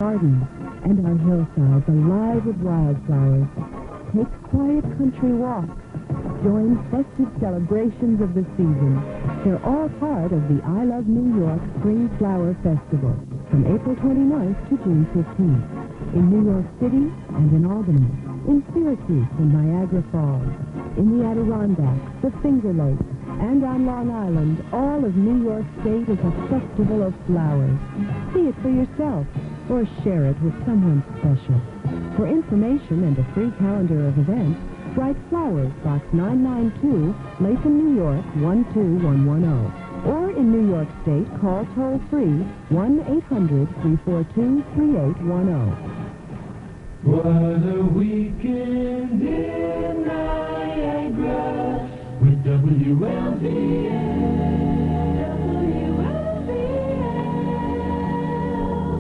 gardens and our hillsides alive with wildflowers. Take quiet country walks. Join festive celebrations of the season. They're all part of the I Love New York Spring Flower Festival from April 29th to June 15th in New York City and in Albany, in Syracuse and Niagara Falls, in the Adirondacks, the Finger Lakes, and on Long Island. All of New York State is a festival of flowers. See it for yourself or share it with someone special. For information and a free calendar of events, write Flowers, Box 992, Latham, New York, 12110. Or in New York State, call toll-free 1-800-342-3810. What a weekend in Niagara with WLVL.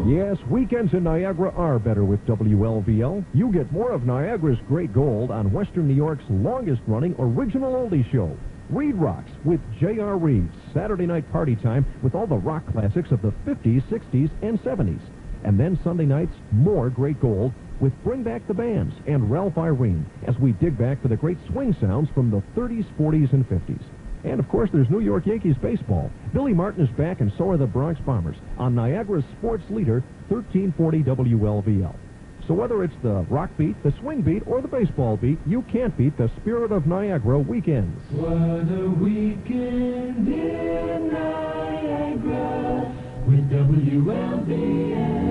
Yes, weekends in Niagara are better with WLVL. You get more of Niagara's great gold on Western New York's longest-running original oldie show, Reed Rocks with J.R. Reeves, Saturday night party time with all the rock classics of the 50s, 60s, and 70s. And then Sunday nights, more great gold with Bring Back the Bands and Ralph Irene as we dig back for the great swing sounds from the 30s, 40s, and 50s. And, of course, there's New York Yankees baseball. Billy Martin is back, and so are the Bronx Bombers on Niagara's sports leader, 1340 WLVL. So whether it's the rock beat, the swing beat, or the baseball beat, you can't beat the spirit of Niagara weekends. What a weekend in Niagara with WLVL.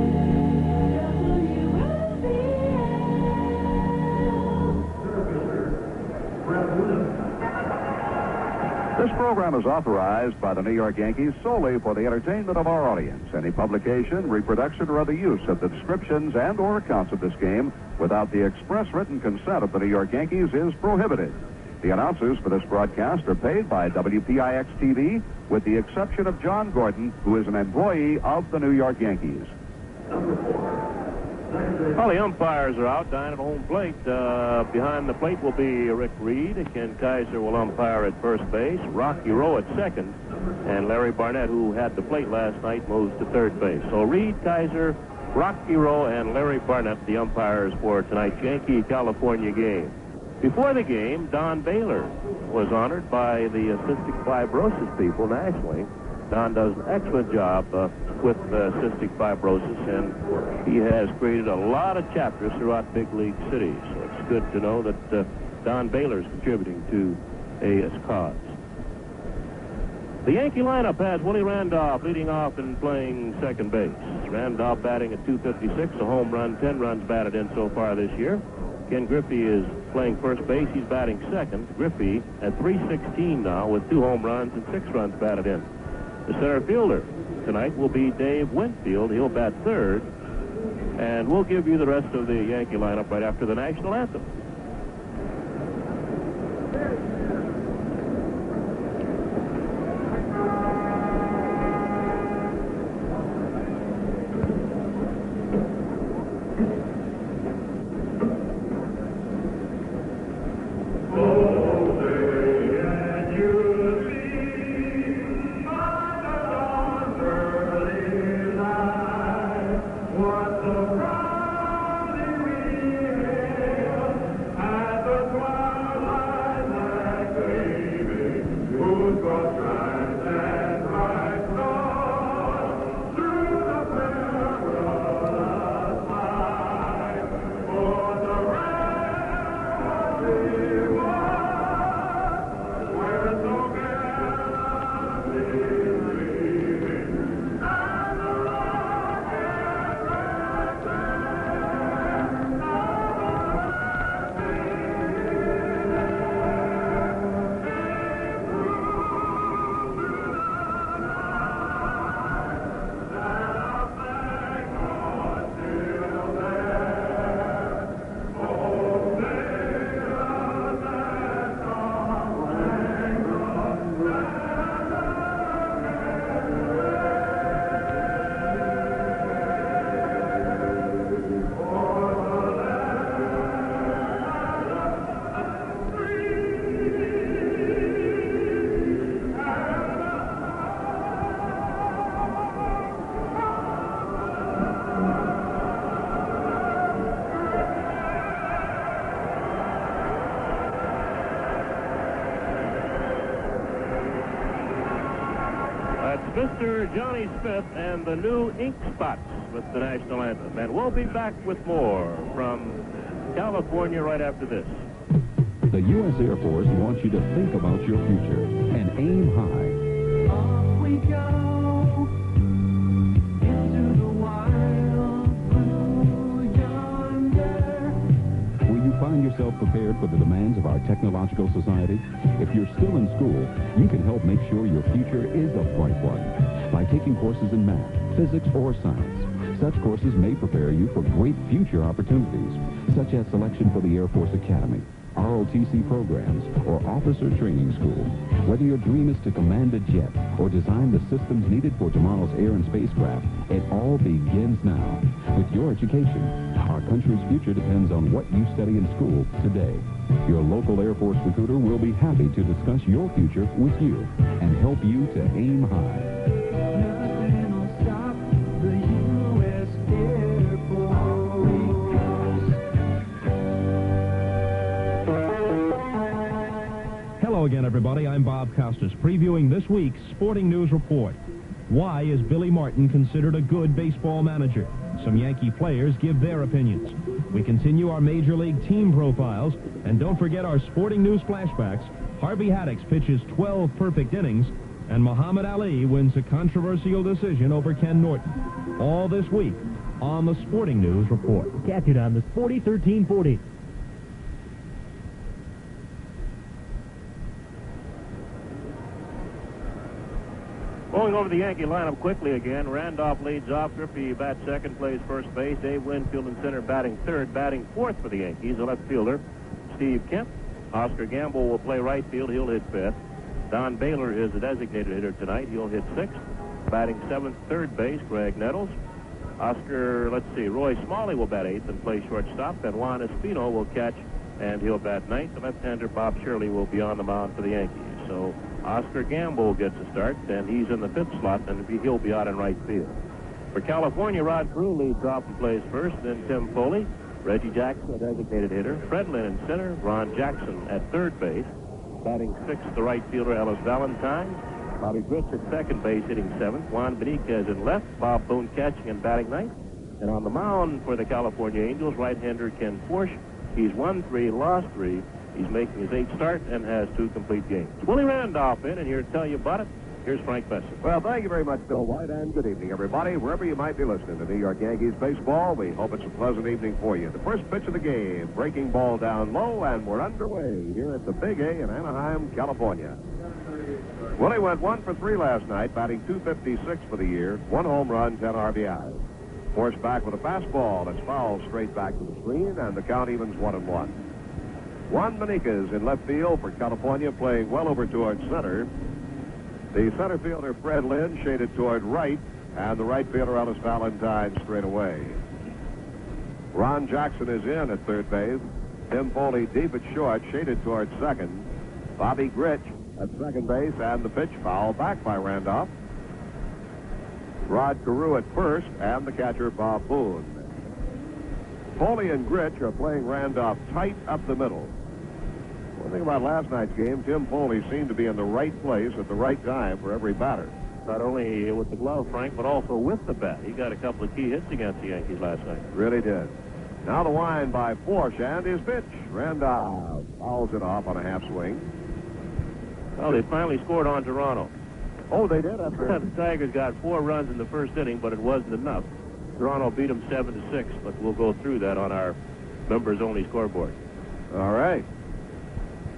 This program is authorized by the New York Yankees solely for the entertainment of our audience. Any publication, reproduction, or other use of the descriptions and or accounts of this game without the express written consent of the New York Yankees is prohibited. The announcers for this broadcast are paid by WPIX-TV, with the exception of John Gordon, who is an employee of the New York Yankees. Well, the umpires are out down at home plate. Behind the plate will be Rick Reed. Ken Kaiser will umpire at first base. Rocky Rowe at second. And Larry Barnett, who had the plate last night, moves to third base. So Reed, Kaiser, Rocky Rowe, and Larry Barnett, the umpires for tonight's Yankee-California game. Before the game, Don Baylor was honored by the cystic fibrosis people nationally. Don does an excellent job with cystic fibrosis, and he has created a lot of chapters throughout big league cities. So it's good to know that Don Baylor is contributing to his cause. The Yankee lineup has Willie Randolph leading off and playing second base. Randolph batting at .256, a home run, 10 runs batted in so far this year. Ken Griffey is playing first base. He's batting second. Griffey at .316 now with 2 home runs and 6 runs batted in. The center fielder tonight will be Dave Winfield. He'll bat third. And we'll give you the rest of the Yankee lineup right after the national anthem. Mr. Johnny Smith and the new Ink Spots with the national anthem. And we'll be back with more from California right after this. The U.S. Air Force wants you to think about your future and aim high. Off we go into the wild blue yonder. Will you find yourself prepared for the demands of our technological society? If you're still in school, you can help make sure your future is a bright one by taking courses in math, physics, or science. Such courses may prepare you for great future opportunities, such as selection for the Air Force Academy, ROTC programs, or officer training school. Whether your dream is to command a jet or design the systems needed for tomorrow's air and spacecraft, it all begins now. With your education, our country's future depends on what you study in school today. Your local Air Force recruiter will be happy to discuss your future with you and help you to aim high. Nothing will stop the U.S. Air Force. Hello again, everybody. I'm Bob Costas, previewing this week's Sporting News Report. Why is Billy Martin considered a good baseball manager? Some Yankee players give their opinions. We continue our Major League team profiles, and don't forget our Sporting News flashbacks. Harvey Haddix pitches 12 perfect innings, and Muhammad Ali wins a controversial decision over Ken Norton. All this week on the Sporting News Report. Catch it on the Sporty 1340. Going over the Yankee lineup quickly again. Randolph leads off. Griffey bats second, plays first base. Dave Winfield in center, batting third. Batting fourth for the Yankees, the left fielder, Steve Kemp. Oscar Gamble will play right field. He'll hit fifth. Don Baylor is the designated hitter tonight. He'll hit sixth. Batting seventh, third base, Greg Nettles. Roy Smalley will bat eighth and play shortstop. And Juan Espino will catch, and he'll bat ninth. The left-hander, Bob Shirley, will be on the mound for the Yankees. So Oscar Gamble gets a start, and he's in the fifth slot, and he'll be out in right field. For California, Rod Carew leads off and plays first, then Tim Foley. Reggie Jackson, a designated hitter. Fred Lynn in center. Ron Jackson at third base. Batting sixth, the right fielder, Ellis Valentine. Bobby Grits at second base, hitting seventh. Juan Benitez in left. Bob Boone catching and batting ninth. And on the mound for the California Angels, right-hander Ken Forsch. He's won 3, lost 3. He's making his 8th start and has 2 complete games. Willie Randolph in, and here to tell you about it, here's Frank Besser. Well, thank you very much, Bill White, and good evening, everybody. Wherever you might be listening to New York Yankees baseball, we hope it's a pleasant evening for you. The first pitch of the game, breaking ball down low, and we're underway here at the Big A in Anaheim, California. Willie went 1 for 3 last night, batting .256 for the year, 1 home run, 10 RBIs. Forced back with a fastball that's fouled straight back to the screen, and the count evens 1-1. Juan Benitez in left field for California, playing well over toward center. The center fielder, Fred Lynn, shaded toward right, and the right fielder, Ellis Valentine, straight away. Ron Jackson is in at third base. Tim Foley deep at short, shaded toward second. Bobby Grich at second base, and the pitch foul back by Randolph. Rod Carew at first, and the catcher, Bob Boone. Foley and Grich are playing Randolph tight up the middle. One thing about last night's game, Tim Foley seemed to be in the right place at the right time for every batter. Not only with the glove, Frank, but also with the bat. He got a couple of key hits against the Yankees last night. Really did. Now the wind by Forsch, and his pitch. Randolph fouls it off on a half swing. Well, they finally scored on Toronto. Oh, they did? The Tigers got 4 runs in the first inning, but it wasn't enough. Toronto beat them 7-6, but we'll go through that on our members-only scoreboard. All right.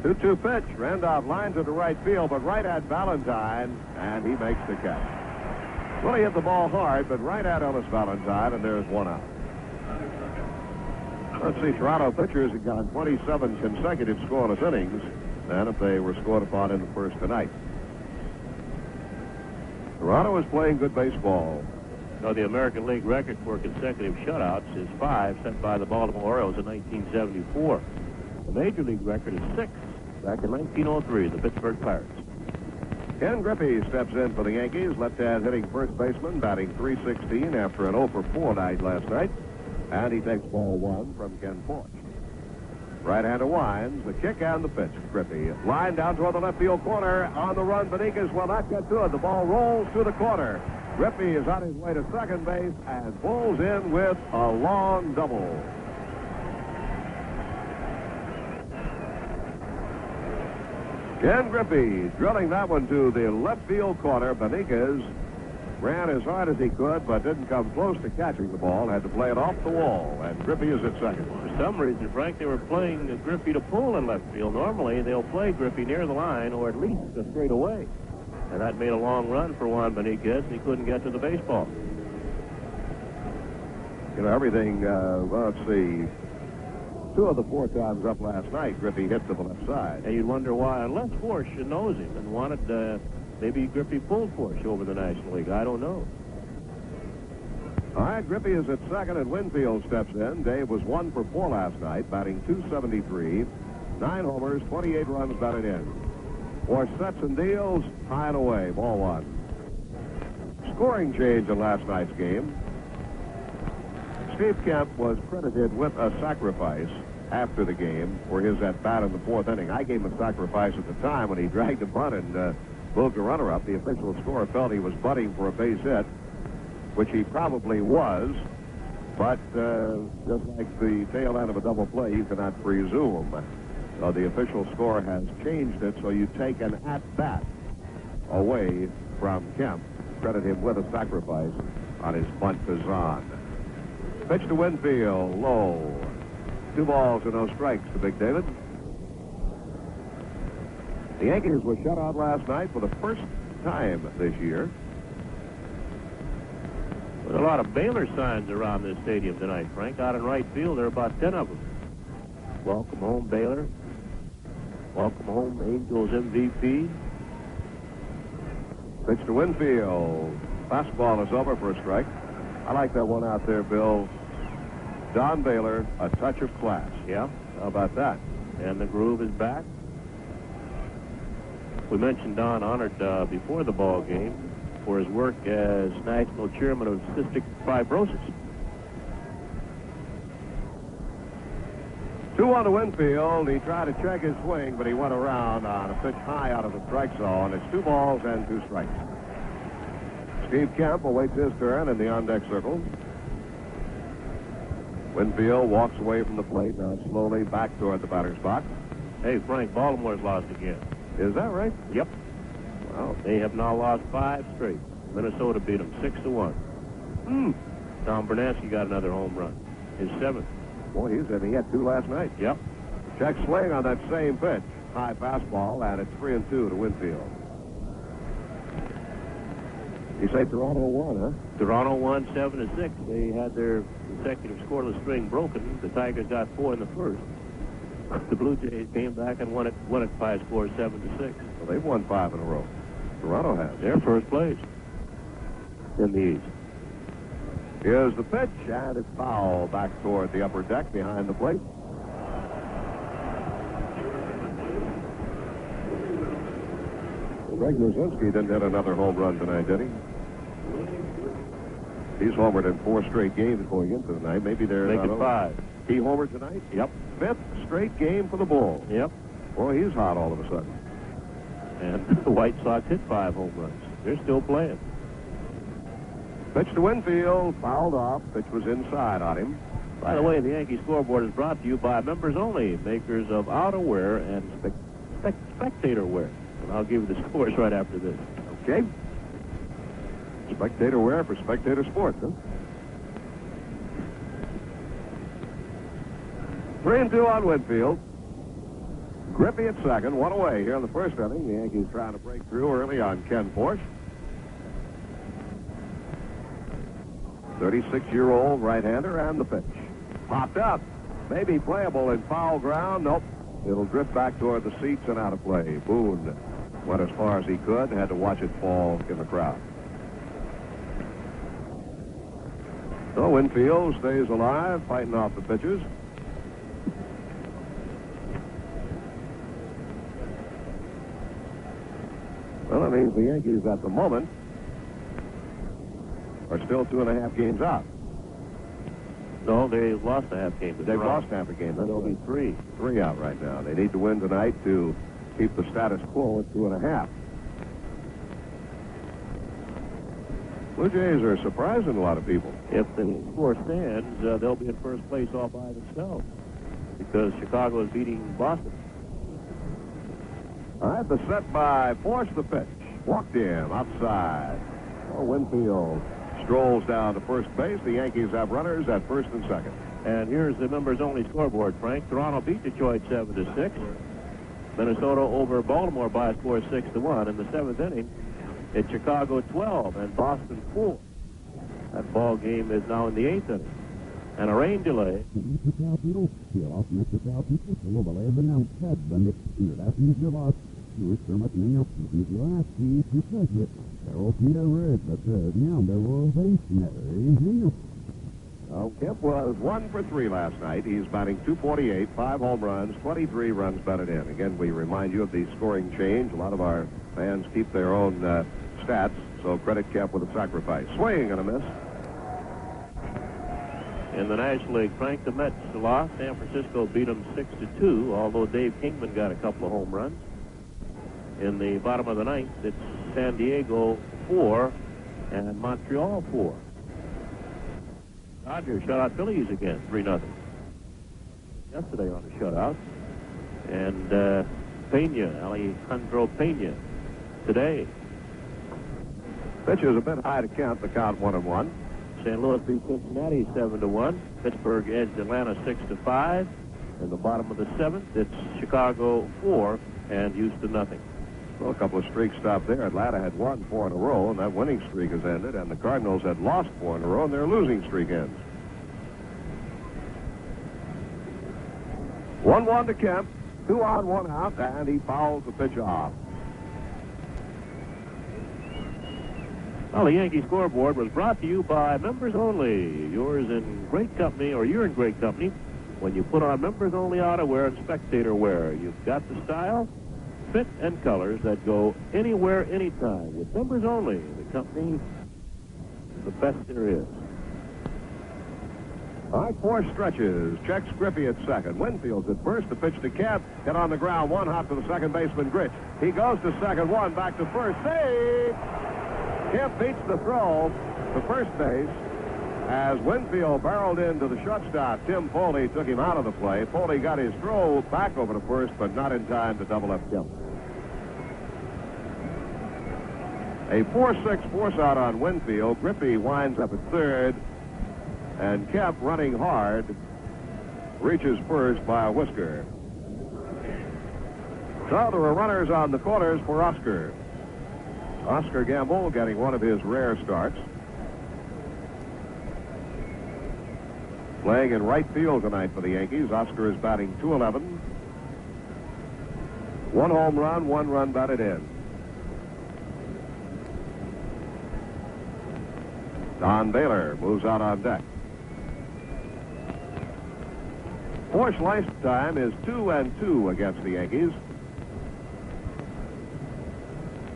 2-2 pitch. Randolph lines it to right field, but right at Valentine, and he makes the catch. Well, he hit the ball hard, but right at Ellis Valentine, and there's 1 out. Let's see, Toronto pitchers have gone 27 consecutive scoreless innings, and if they were scored upon in the first tonight. Toronto is playing good baseball. Now, the American League record for consecutive shutouts is 5, set by the Baltimore Orioles in 1974. The Major League record is 6, back in 1903, the Pittsburgh Pirates. Ken Griffey steps in for the Yankees, left-hand hitting first baseman, batting .316 after an 0 for 4 night last night. And he takes ball 1 from Ken Forsch. Right-hander winds, the kick and the pitch. Griffey line down toward the left field corner. On the run, Benitez will not get to it. The ball rolls to the corner. Griffey is on his way to second base and pulls in with a long double. Ken Griffey drilling that one to the left field corner. Benitez ran as hard as he could, but didn't come close to catching the ball. Had to play it off the wall, and Griffey is at second. For some reason, Frank, they were playing Griffey to pull in left field. Normally, they'll play Griffey near the line or at least straight away. And that made a long run for Juan Benitez, and he couldn't get to the baseball. You know, everything, well, let's see. 2 of the 4 times up last night, Griffey hit to the left side. And you'd wonder why, unless Forsch knows him and wanted, maybe Griffey pulled Forsch over the National League. I don't know. All right, Griffey is at second, and Winfield steps in. Dave was 1 for 4 last night, batting .273. 9 homers, 28 runs batted in. 4 sets and deals, high and away, ball 1. Scoring change in last night's game. Steve Kemp was credited with a sacrifice after the game for his at-bat in the 4th inning. I gave him a sacrifice at the time when he dragged a bunt and moved a runner up. The official scorer felt he was butting for a base hit, which he probably was, but just like the tail end of a double play, you cannot presume. So the official score has changed it, so you take an at-bat away from Kemp. Credit him with a sacrifice on his bunt to Zahn. Pitch to Winfield, low. 2 balls and no strikes to Big David. The Yankees were shut out last night for the first time this year. There's a lot of Baylor signs around this stadium tonight, Frank. Out in right field, there are about 10 of them. Welcome home, Baylor. Welcome home, Angels MVP. Pitch to Winfield. Fastball is over for a strike. I like that one out there, Bill. Don Baylor, a touch of class. Yeah. How about that? And the groove is back. We mentioned Don honored before the ball game for his work as national chairman of cystic fibrosis. 2-1 to Winfield. He tried to check his swing, but he went around on a pitch high out of the strike zone. It's 2 balls and 2 strikes. Steve Kemp awaits his turn in the on-deck circle. Winfield walks away from the plate, now slowly back toward the batter's box. Hey, Frank, Baltimore's lost again. Is that right? Yep. Wow. They have now lost 5 straight. Minnesota beat them 6-1. Tom Bernanski got another home run. His 7th. Boy, he had 2 last night. Yep. Check swing on that same pitch. High fastball, and it's 3-2 to Winfield. You say Toronto won, huh? Toronto won 7-6. They had their consecutive scoreless string broken. The Tigers got 4 in the first. The Blue Jays came back and won it by a score of 7-6. Well, they've won 5 in a row. Toronto has. They're first place in the East. Here's the pitch, and it's foul back toward the upper deck behind the plate. Greg Luzinski didn't hit another home run tonight, did he? He's homered in 4 straight games going into tonight. Maybe they're Make not it over. 5. He homered tonight? Yep. 5th straight game for the Bulls. Yep. Boy, he's hot all of a sudden. And the White Sox hit 5 home runs. They're still playing. Pitch to Winfield, fouled off. Pitch was inside on him. By the way, the Yankee scoreboard is brought to you by members only, makers of outerwear and spectator wear. And I'll give you the scores right after this. Okay. Spectator wear for Spectator Sports, huh? 3-2 on Winfield. Griffey at second, 1 away here in the first inning. The Yankees trying to break through early on Ken Forsch. 36-year-old right-hander, and the pitch. Popped up. Maybe playable in foul ground. Nope. It'll drift back toward the seats and out of play. Boone went as far as he could, had to watch it fall in the crowd. So Winfield stays alive, fighting off the pitches. Well, that means the Yankees at the moment are still 2.5 games out. No, they lost a half game. They've lost half a game. There'll be three. 3 out right now. They need to win tonight to keep the status quo at 2.5. Blue Jays are surprising a lot of people. If the score stands, they'll be in first place all by themselves because Chicago is beating Boston. All right, the set by Force the pitch. Walked him outside. Oh, Winfield strolls down to first base. The Yankees have runners at first and second. And here's the members-only scoreboard, Frank. Toronto beat Detroit 7-6. Minnesota over Baltimore by a score of 6-1. In the 7th inning, it's Chicago 12 and Boston 4. That ball game is now in the 8th inning. And a rain delay. Kemp was 1 for 3 last night. He's batting .248, 5 home runs, 23 runs batted in. Again, we remind you of the scoring change. A lot of our fans keep their own stats, so credit Kemp with a sacrifice. Swing and a miss. In the National League, Frank, the Mets lost. San Francisco beat them 6-2, although Dave Kingman got a couple of home runs. In the bottom of the 9th, it's San Diego 4 and Montreal 4. Dodgers shut out Phillies again, 3-0. Yesterday on the shutout. And Alejandro Pena, today. Pitch is a bit high to count. The count 1-1. St. Louis beat Cincinnati 7-1. Pittsburgh edged Atlanta 6-5. In the bottom of the 7th, it's Chicago 4 and Houston 0. Well, a couple of streaks stopped there. Atlanta had won 4 in a row, and that winning streak has ended. And the Cardinals had lost 4 in a row, and their losing streak ends. 1-1 to Kemp. 2 on, 1 out, and he fouls the pitch off. Well, the Yankee scoreboard was brought to you by Members Only. You're in great company when you put on Members Only outerwear and spectator wear. You've got the style, fit, and colors that go anywhere, anytime. With Members Only, the company, the best there is. All right, 4 stretches. Checks Griffey at second. Winfield's at first. The pitch to Kemp. Hit on the ground. 1 hop to the second baseman, Gritch. He goes to second. 1 back to first. Save! Kemp beats the throw to first base as Winfield barreled into the shortstop. Tim Foley took him out of the play. Foley got his throw back over to first, but not in time to double up Kemp. A 4-6 force out on Winfield. Griffey winds up at third, and Kemp, running hard, reaches first by a whisker. So there are runners on the corners for Oscar. Oscar Gamble getting one of his rare starts. Playing in right field tonight for the Yankees. Oscar is batting .211. 1 home run, 1 run batted in. Don Baylor moves out on deck. Force lifetime is 2-2 against the Yankees.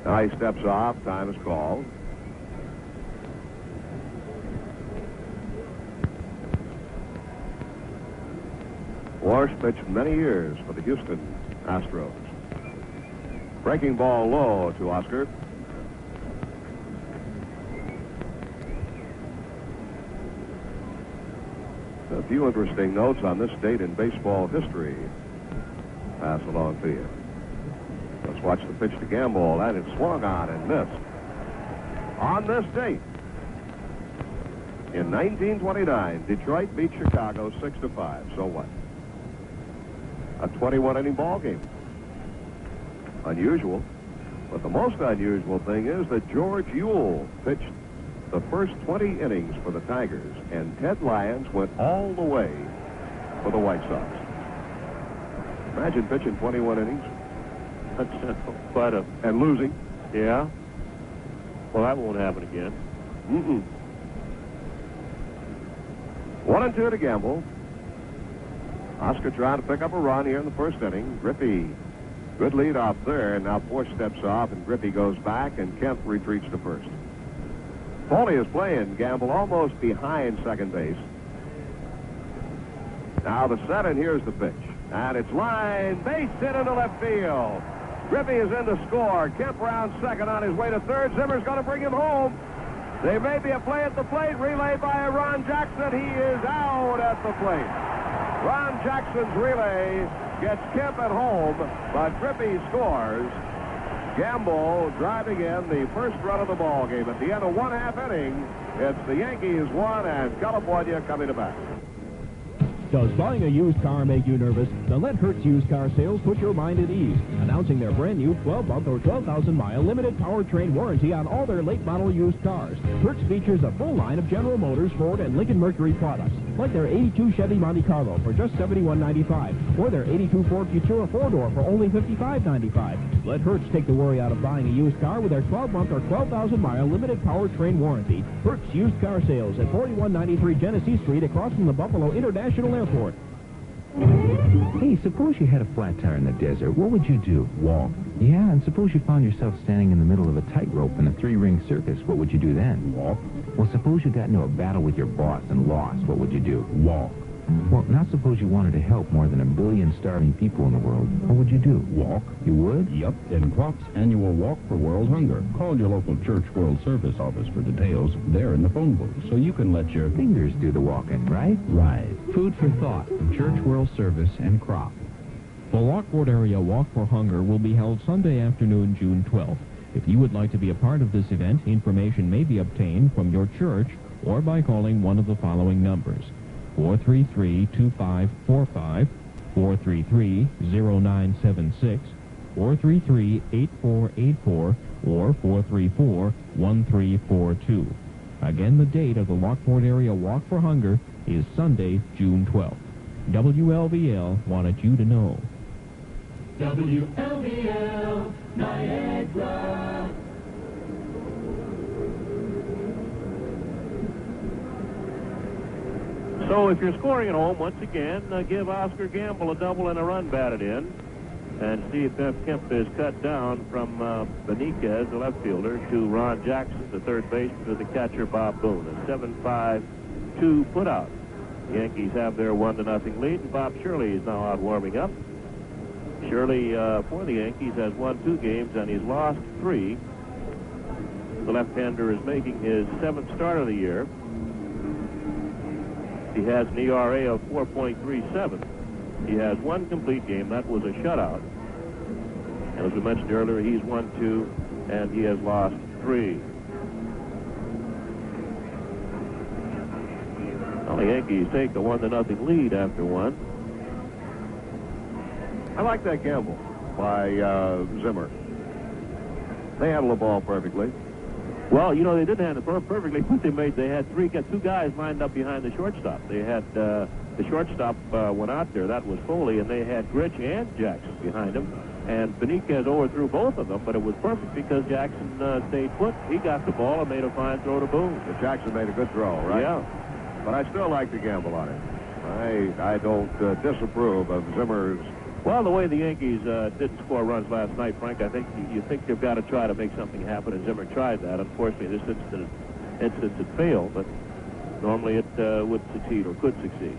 Now he steps off. Time is called. Force pitched many years for the Houston Astros. Breaking ball low to Oscar. A few interesting notes on this date in baseball history. Pass along to you. Let's watch the pitch to Gamble, and it swung on and missed. On this date, in 1929, Detroit beat Chicago 6-5. So what? A 21-inning ball game. Unusual. But the most unusual thing is that George Ewell pitched the first 20 innings for the Tigers, and Ted Lyons went all the way for the White Sox. Imagine pitching 21 innings. That's quite a... And losing. Yeah. Well, that won't happen again. 1-2 to Gamble. Oscar trying to pick up a run here in the first inning. Griffey, good lead off there. Now Force steps off, and Griffey goes back, and Kemp retreats to first. Foley is playing Gamble almost behind second base. Now the set, and here's the pitch. And it's line, base hit into left field. Griffey is in to score. Kemp round second on his way to third. Zimmer's going to bring him home. There may be a play at the plate, relayed by Ron Jackson. He is out at the plate. Ron Jackson's relay gets Kemp at home, but Griffey scores. Gamble driving in the first run of the ball game. At the end of 1/2 inning, it's the Yankees 1 and California coming to bat. Does buying a used car make you nervous? Then let Hertz Used Car Sales put your mind at ease. Announcing their brand new 12-month or 12,000-mile limited powertrain warranty on all their late model used cars. Hertz features a full line of General Motors, Ford, and Lincoln Mercury products, like their 82 Chevy Monte Carlo for just $71.95, or their 82 Ford Futura 4-door for only $55.95. Let Hertz take the worry out of buying a used car with their 12-month or 12,000-mile limited powertrain warranty. Hertz Used Car Sales at 4193 Genesee Street across from the Buffalo International Airport. Hey, suppose you had a flat tire in the desert. What would you do? Walk. Yeah, and suppose you found yourself standing in the middle of a tightrope in a 3-ring circus. What would you do then? Walk. Well, suppose you got into a battle with your boss and lost. What would you do? Walk. Well, now suppose you wanted to help more than 1 billion starving people in the world. What would you do? Walk. You would? Yep, in Croc's annual Walk for World Hunger. Call your local Church World Service office for details. They're in the phone booth, so you can let your Fingers do the walking, right? Right. Food for thought from Church World Service and Crop. The Lockport Area Walk for Hunger will be held Sunday afternoon, June 12th. If you would like to be a part of this event, information may be obtained from your church or by calling one of the following numbers: 433-2545, 433-0976, 433-8484, or 434-1342. Again, the date of the Lockport Area Walk for Hunger is Sunday, June 12th. WLVL wanted you to know. WLVL Niagara. So if you're scoring at home, once again, give Oscar Gamble a double and a run batted in. And Steve Kemp is cut down from Benitez, the left fielder, to Ron Jackson, the third baseman, to the catcher, Bob Boone. A 7-5-2 put out. The Yankees have their 1-0 lead, and Bob Shirley is now out warming up. Shirley, for the Yankees, has won 2 games, and he's lost 3. The left-hander is making his 7th start of the year. He has an ERA of 4.37. He has 1 complete game. That was a shutout. And as we mentioned earlier, he's won 2, and he has lost 3. Well, the Yankees take a 1-0 lead after 1. I like that gamble by Zimmer. They handle the ball perfectly. Well, you know, they didn't handle it perfectly, but they had 2 guys lined up behind the shortstop. They had the shortstop went out there. That was Foley, and they had Gritch and Jackson behind him. And Benitez overthrew both of them, but it was perfect because Jackson stayed put. He got the ball and made a fine throw to Boone. But Jackson made a good throw, right? Yeah. But I still like the gamble on it. I don't disapprove of Zimmer's. Well, the way the Yankees didn't score runs last night, Frank, I think you think they've got to try to make something happen, and Zimmer tried that. Unfortunately, this instance it failed, but normally it would succeed or could succeed.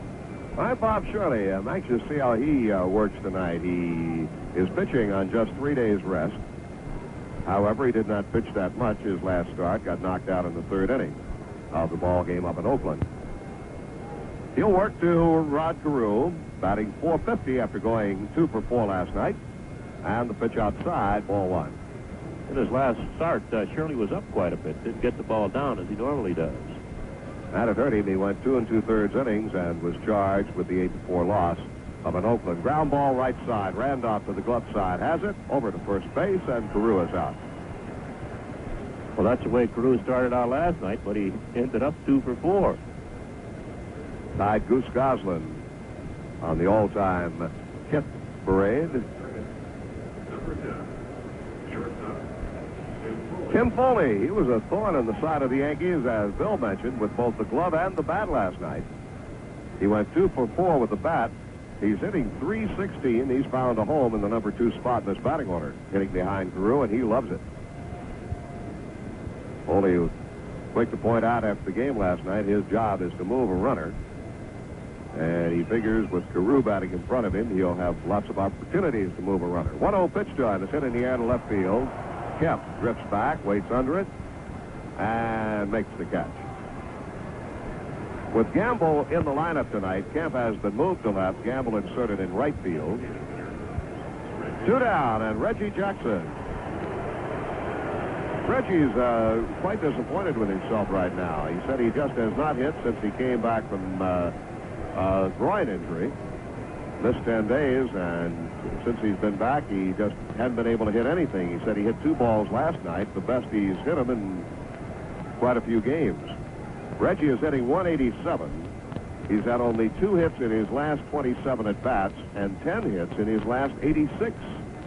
I'm Bob Shirley. I'm anxious to see how he works tonight. He is pitching on just 3 days rest. However, he did not pitch that much his last start. Got knocked out in the 3rd inning of the ball game up in Oakland. He'll work to Rod Carew, batting .450 after going 2 for 4 last night. And the pitch outside, ball 1. In his last start, Shirley was up quite a bit. Didn't get the ball down as he normally does. And it hurt him. He went 2 2/3 innings and was charged with the 8-4 loss of an Oakland. Ground ball right side. Randolph to the glove side. Has it over to first base, and Carew is out. Well, that's the way Carew started out last night, but he ended up 2 for 4. Tied Goose Goslin on the all-time hit parade. Tim Foley, he was a thorn in the side of the Yankees, as Bill mentioned, with both the glove and the bat last night. He went 2 for 4 with the bat. He's hitting .316. He's found a home in the number 2 spot in this batting order, hitting behind Carew, and he loves it. Foley was quick to point out after the game last night, his job is to move a runner. And he figures with Caray batting in front of him, he'll have lots of opportunities to move a runner. 1-0 pitch to him. It's hit in the air to left field. Kemp drifts back, waits under it, and makes the catch. With Gamble in the lineup tonight, Kemp has been moved to left. Gamble inserted in right field. 2 down, and Reggie Jackson. Reggie's quite disappointed with himself right now. He said he just has not hit since he came back from a groin injury. Missed 10 days, and since he's been back, he just hadn't been able to hit anything. He said he hit 2 balls last night, the best he's hit them in quite a few games. Reggie is hitting 187. He's had only 2 hits in his last 27 at-bats and 10 hits in his last 86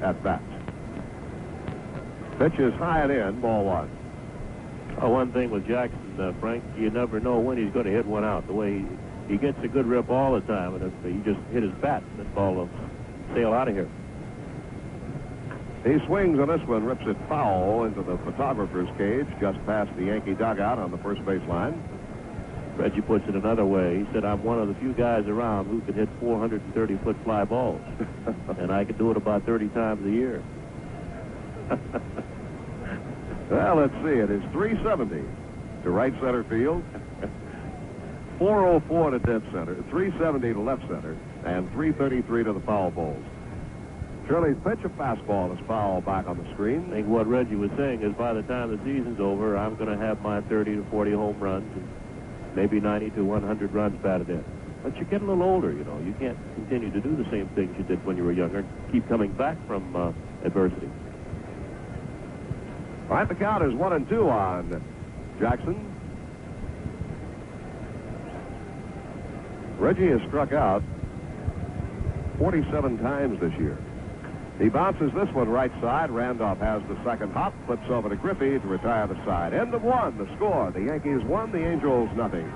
at-bats. Pitch is high and in, ball 1. One thing with Jackson, Frank, you never know when he's going to hit one out. The way he gets a good rip all the time, and if he just hit his bat, that ball will sail out of here. He swings on this one, rips it foul into the photographer's cage, just past the Yankee dugout on the first base line. Reggie puts it another way. He said, I'm one of the few guys around who can hit 430-foot fly balls, and I can do it about 30 times a year. Well, let's see. It is 370 to right center field, 404 to dead center, 370 to left center, and 333 to the foul poles. Shirley's pitch, a fastball, is foul back on the screen. I think what Reggie was saying is by the time the season's over, I'm going to have my 30 to 40 home runs and maybe 90 to 100 runs batted in. But you get a little older, you know. You can't continue to do the same things you did when you were younger. Keep coming back from adversity. All right, the count is 1-2 on Jackson. Reggie has struck out 47 times this year. He bounces this one right side. Randolph has the second hop, flips over to Griffey to retire the side. End of 1, the score. The Yankees 1, the Angels nothing.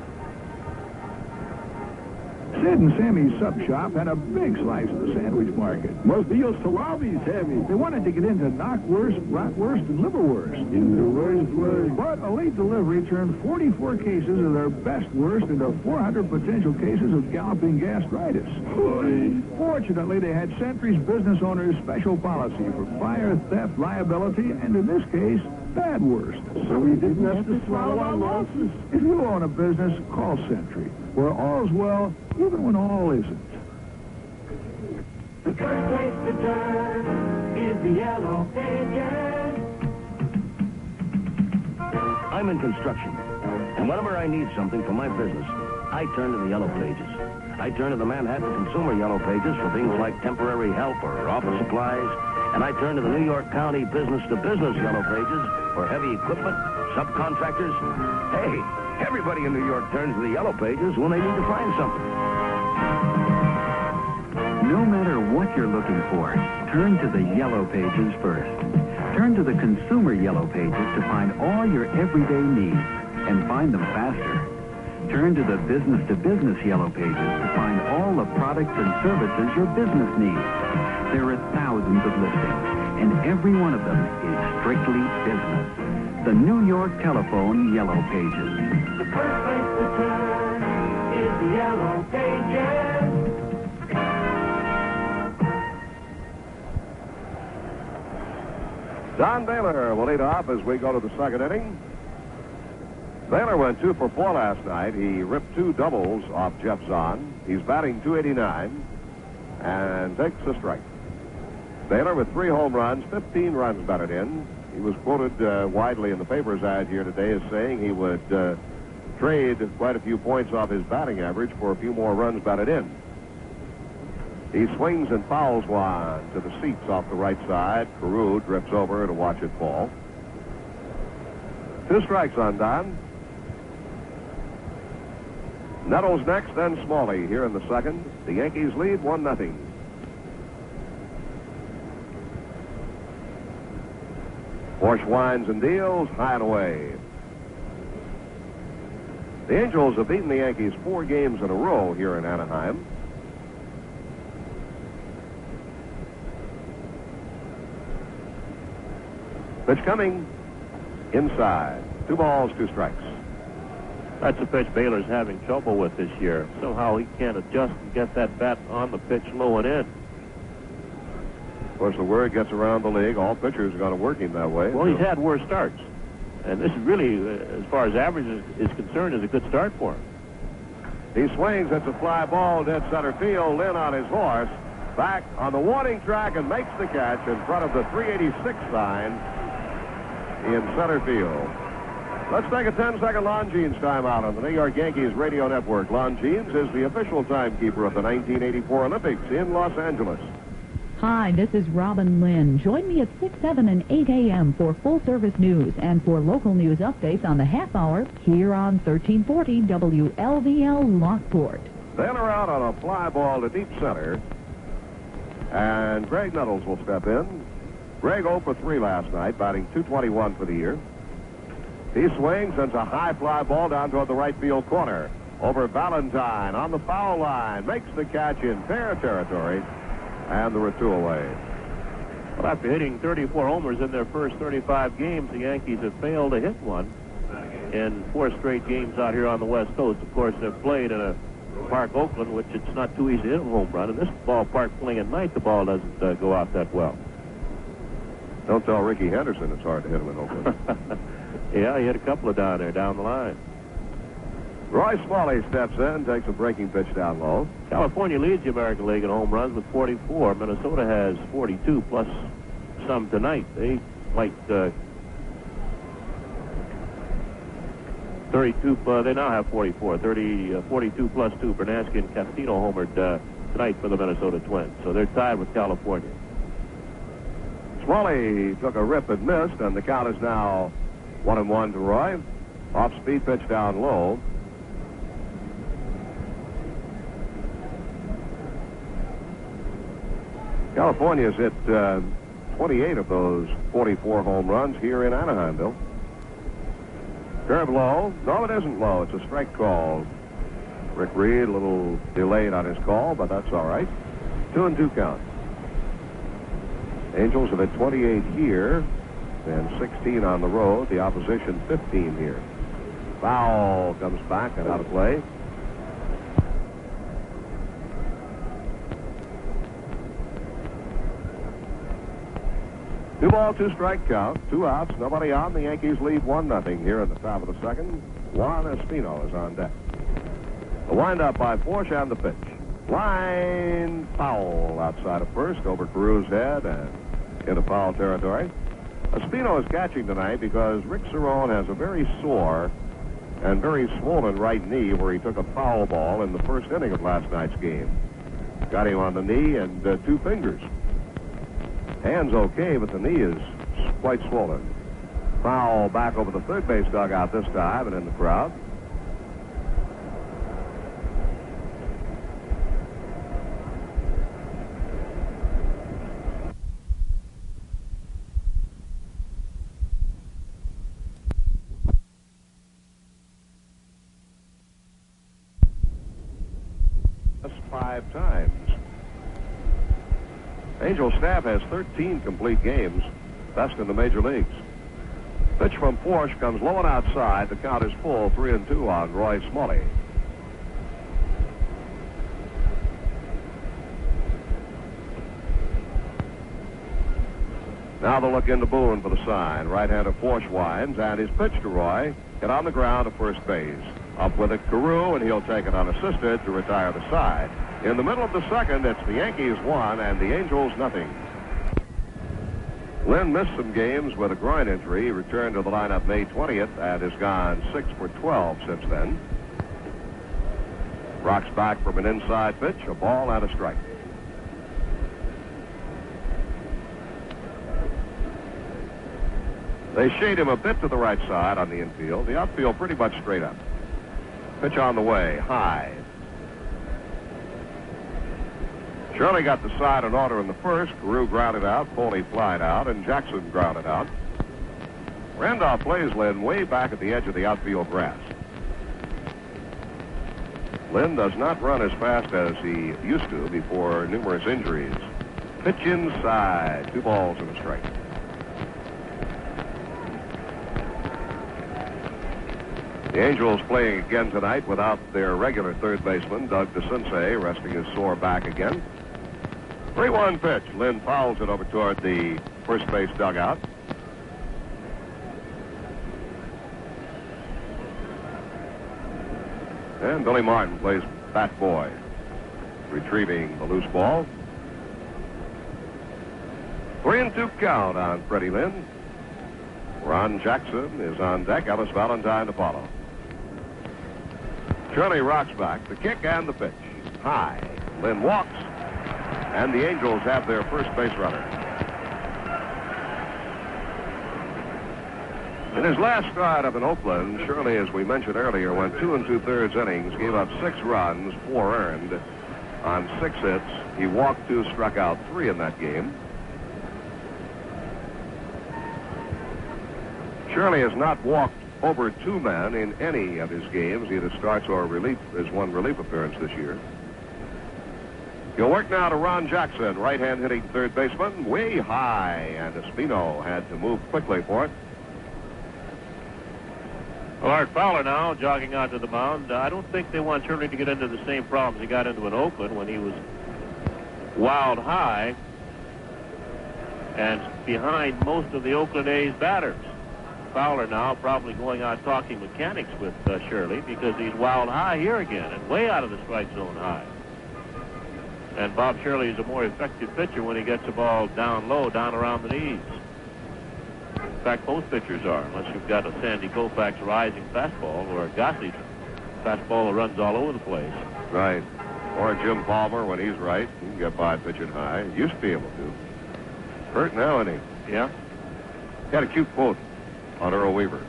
Sid and Sammy's Sub Shop had a big slice of the sandwich market. Must be your salami, Sammy. They wanted to get into knockwurst, bratwurst, and liverwurst. In the worst way. But Elite Delivery turned 44 cases of their best wurst into 400 potential cases of galloping gastritis. Oy. Fortunately, they had Sentry's business owner's special policy for fire, theft, liability, and in this case, bad wurst. So we didn't have to swallow our losses. If you own a business, call Sentry, where all's well, even when all isn't. The first place to turn is the Yellow Pages. I'm in construction, and whenever I need something for my business, I turn to the Yellow Pages. I turn to the Manhattan Consumer Yellow Pages for things like temporary help or office supplies, and I turn to the New York County Business-to-Business Yellow Pages for heavy equipment, subcontractors. Hey, everybody in New York turns to the Yellow Pages when they need to find something. No matter what you're looking for, turn to the Yellow Pages first. Turn to the Consumer Yellow Pages to find all your everyday needs and find them faster. Turn to the Business-to-Business Yellow Pages to find all the products and services your business needs. There are thousands of listings, and every one of them is strictly business. The New York Telephone Yellow Pages. The first place to turn is the Yellow Pages. Don Baylor will lead off as we go to the second inning. Baylor went 2 for 4 last night. He ripped 2 doubles off Jeff Zahn. He's batting .289 and takes a strike. Baylor with 3 home runs, 15 runs batted in. He was quoted widely in the paper's ad here today as saying he would trade quite a few points off his batting average for a few more runs batted in. He swings and fouls one to the seats off the right side. Caray drifts over to watch it fall. 2 strikes on Don. Nettles next, then Smalley here in the second. The Yankees lead 1-0. Porsche winds and deals, high and away. The Angels have beaten the Yankees 4 games in a row here in Anaheim. Pitch coming inside. 2 balls, 2 strikes. That's a pitch Baylor's having trouble with this year. Somehow he can't adjust and get that bat on the pitch low and in. Of course, the word gets around the league. All pitchers are going to work him that way. Well, he's had worse starts. And this is really, as far as average is concerned, is a good start for him. He swings. It's a fly ball, dead center field. Lynn on his horse. Back on the warning track and makes the catch in front of the 386 sign in center field. Let's take a 10-second Longines timeout on the New York Yankees radio network. Longines is the official timekeeper of the 1984 Olympics in Los Angeles. Hi, this is Robin Lynn. Join me at 6, 7, and 8 a.m. for full-service news and for local news updates on the half hour here on 1340 WLVL Lockport. Then around on a fly ball to deep center. And Greg Nettles will step in. Greg 0 for 3 last night, batting .221 for the year. He swings, sends a high fly ball down toward the right field corner. Over Valentine on the foul line. Makes the catch in fair territory. And there were 2 away. Well, after hitting 34 homers in their first 35 games, the Yankees have failed to hit one in 4 straight games out here on the West Coast. Of course, they've played in a Park Oakland, which it's not too easy to hit a home run. In this ballpark, playing at night, the ball doesn't go out that well. Don't tell Ricky Henderson it's hard to hit him in Oakland. Yeah, he hit a couple of down there, down the line. Roy Smalley steps in, takes a breaking pitch down low. California leads the American League in home runs with 44. Minnesota has 42 plus some tonight. They might 32. They now have 44. 42 plus 2. Bernansky and Castino homered tonight for the Minnesota Twins. So they're tied with California. Smalley took a rip and missed, and the count is now 1-1 to Roy. Off-speed pitch down low. California's hit 28 of those 44 home runs here in Anaheimville. Curve low. No, it isn't low. It's a strike call. Rick Reed a little delayed on his call, but that's all right. 2-2 count. Angels have hit 28 here and 16 on the road. The opposition 15 here. Foul comes back and out of play. Two ball, 2 strike count. 2 outs, nobody on. The Yankees lead 1-0 here in the top of the second. Juan Espino is on deck. The windup by Porsche and the pitch. Line foul outside of first over Carew's head and into foul territory. Espino is catching tonight because Rick Cerrone has a very sore and very swollen right knee where he took a foul ball in the first inning of last night's game. Got him on the knee and 2 fingers. Hand's okay, but the knee is quite swollen. Foul back over the third base dugout this time and in the crowd. That's 5 times. Angel staff has 13 complete games, best in the major leagues. Pitch from Porsche comes low and outside. The count is full, 3-2 on Roy Smalley. Now they'll look into Boone for the sign. Right-hander Porsche winds, and his pitch to Roy. Hit on the ground to first base. Up with it, Carew, and he'll take it unassisted to retire the side. In the middle of the second, it's the Yankees 1 and the Angels 0. Lynn missed some games with a groin injury. He returned to the lineup May 20th and has gone 6 for 12 since then. Rocks back from an inside pitch, a ball and a strike. They shade him a bit to the right side on the infield. The outfield pretty much straight up. Pitch on the way, high. Shirley got the side in order in the first. Carew grounded out, Foley flied out, and Jackson grounded out. Randolph plays Lynn way back at the edge of the outfield grass. Lynn does not run as fast as he used to before numerous injuries. Pitch inside, 2 balls and a strike. The Angels playing again tonight without their regular third baseman, Doug DeCinces, resting his sore back again. 3-1 pitch. Lynn fouls it over toward the first base dugout. And Billy Martin plays bat boy, retrieving the loose ball. 3-2 count on Freddie Lynn. Ron Jackson is on deck. Ellis Valentine to follow. Shirley rocks back. The kick and the pitch. High. Lynn walks. And the Angels have their first base runner. In his last start up in Oakland, Shirley, as we mentioned earlier, went 2 2/3 innings, gave up 6 runs, 4 earned on 6 hits. He walked 2, struck out 3 in that game. Shirley has not walked over 2 men in any of his games, either starts or relief, his 1 relief appearance this year. He'll work now to Ron Jackson, right-hand hitting third baseman, way high, and Espino had to move quickly for it. Well, Art Fowler now jogging out to the mound. I don't think they want Shirley to get into the same problems he got into in Oakland when he was wild high and behind most of the Oakland A's batters. Fowler now probably going out talking mechanics with Shirley because he's wild high here again and way out of the strike zone high. And Bob Shirley is a more effective pitcher when he gets the ball down low, down around the knees. In fact, most pitchers are, unless you've got a Sandy Koufax rising fastball or a Gossage fastball that runs all over the place. Right. Or Jim Palmer when he's right. He can get by pitching high. Used to be able to. Hurt now, isn't he? Yeah. Got a cute quote on Earl Weaver.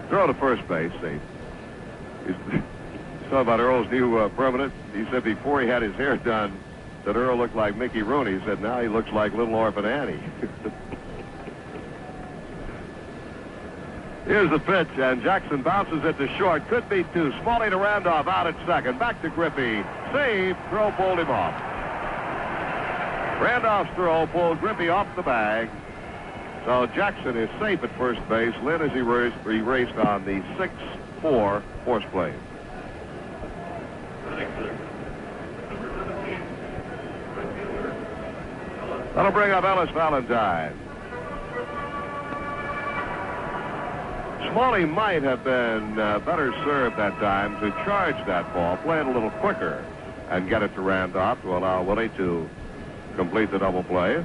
Throw to first base. He's talking about Earl's new permanent. He said before he had his hair done that Earl looked like Mickey Rooney. He said now he looks like Little Orphan Annie. Here's the pitch, and Jackson bounces it to short. Could be 2. Smalley to Randolph out at second. Back to Griffey. Save. Throw pulled him off. Randolph's throw pulled Griffey off the bag. So Jackson is safe at first base. Lynn is erased on the 6-4 force play. That'll bring up Ellis Valentine. Smalley might have been better served that time to charge that ball, play it a little quicker, and get it to Randolph to allow Willie to complete the double play.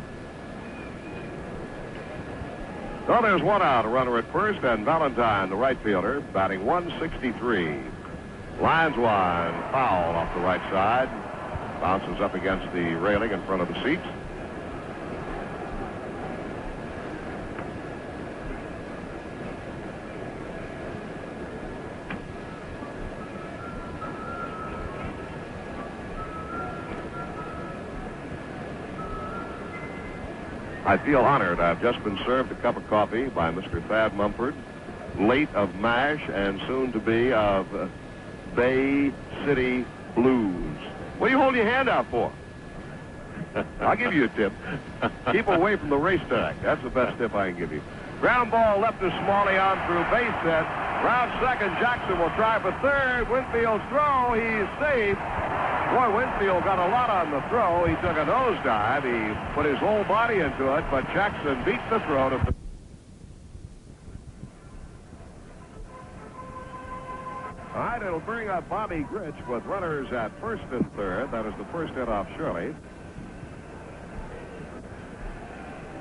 So there's 1 out, a runner at first, and Valentine, the right fielder, batting 163. Lines 1, foul off the right side. Bounces up against the railing in front of the seats. I feel honored. I've just been served a cup of coffee by Mr. Thad Mumford, late of MASH and soon to be of Bay City Blues. What do you hold your hand out for? I'll give you a tip. Keep away from the racetrack. That's the best tip I can give you. Ground ball left to Smalley on through base hit. Round second, Jackson will try for third. Winfield's throw. He's safe. Boy, Winfield got a lot on the throw. He took a nosedive. He put his whole body into it, but Jackson beat the throw to... All right, it'll bring up Bobby Grich with runners at first and third. That is the first hit off Shirley.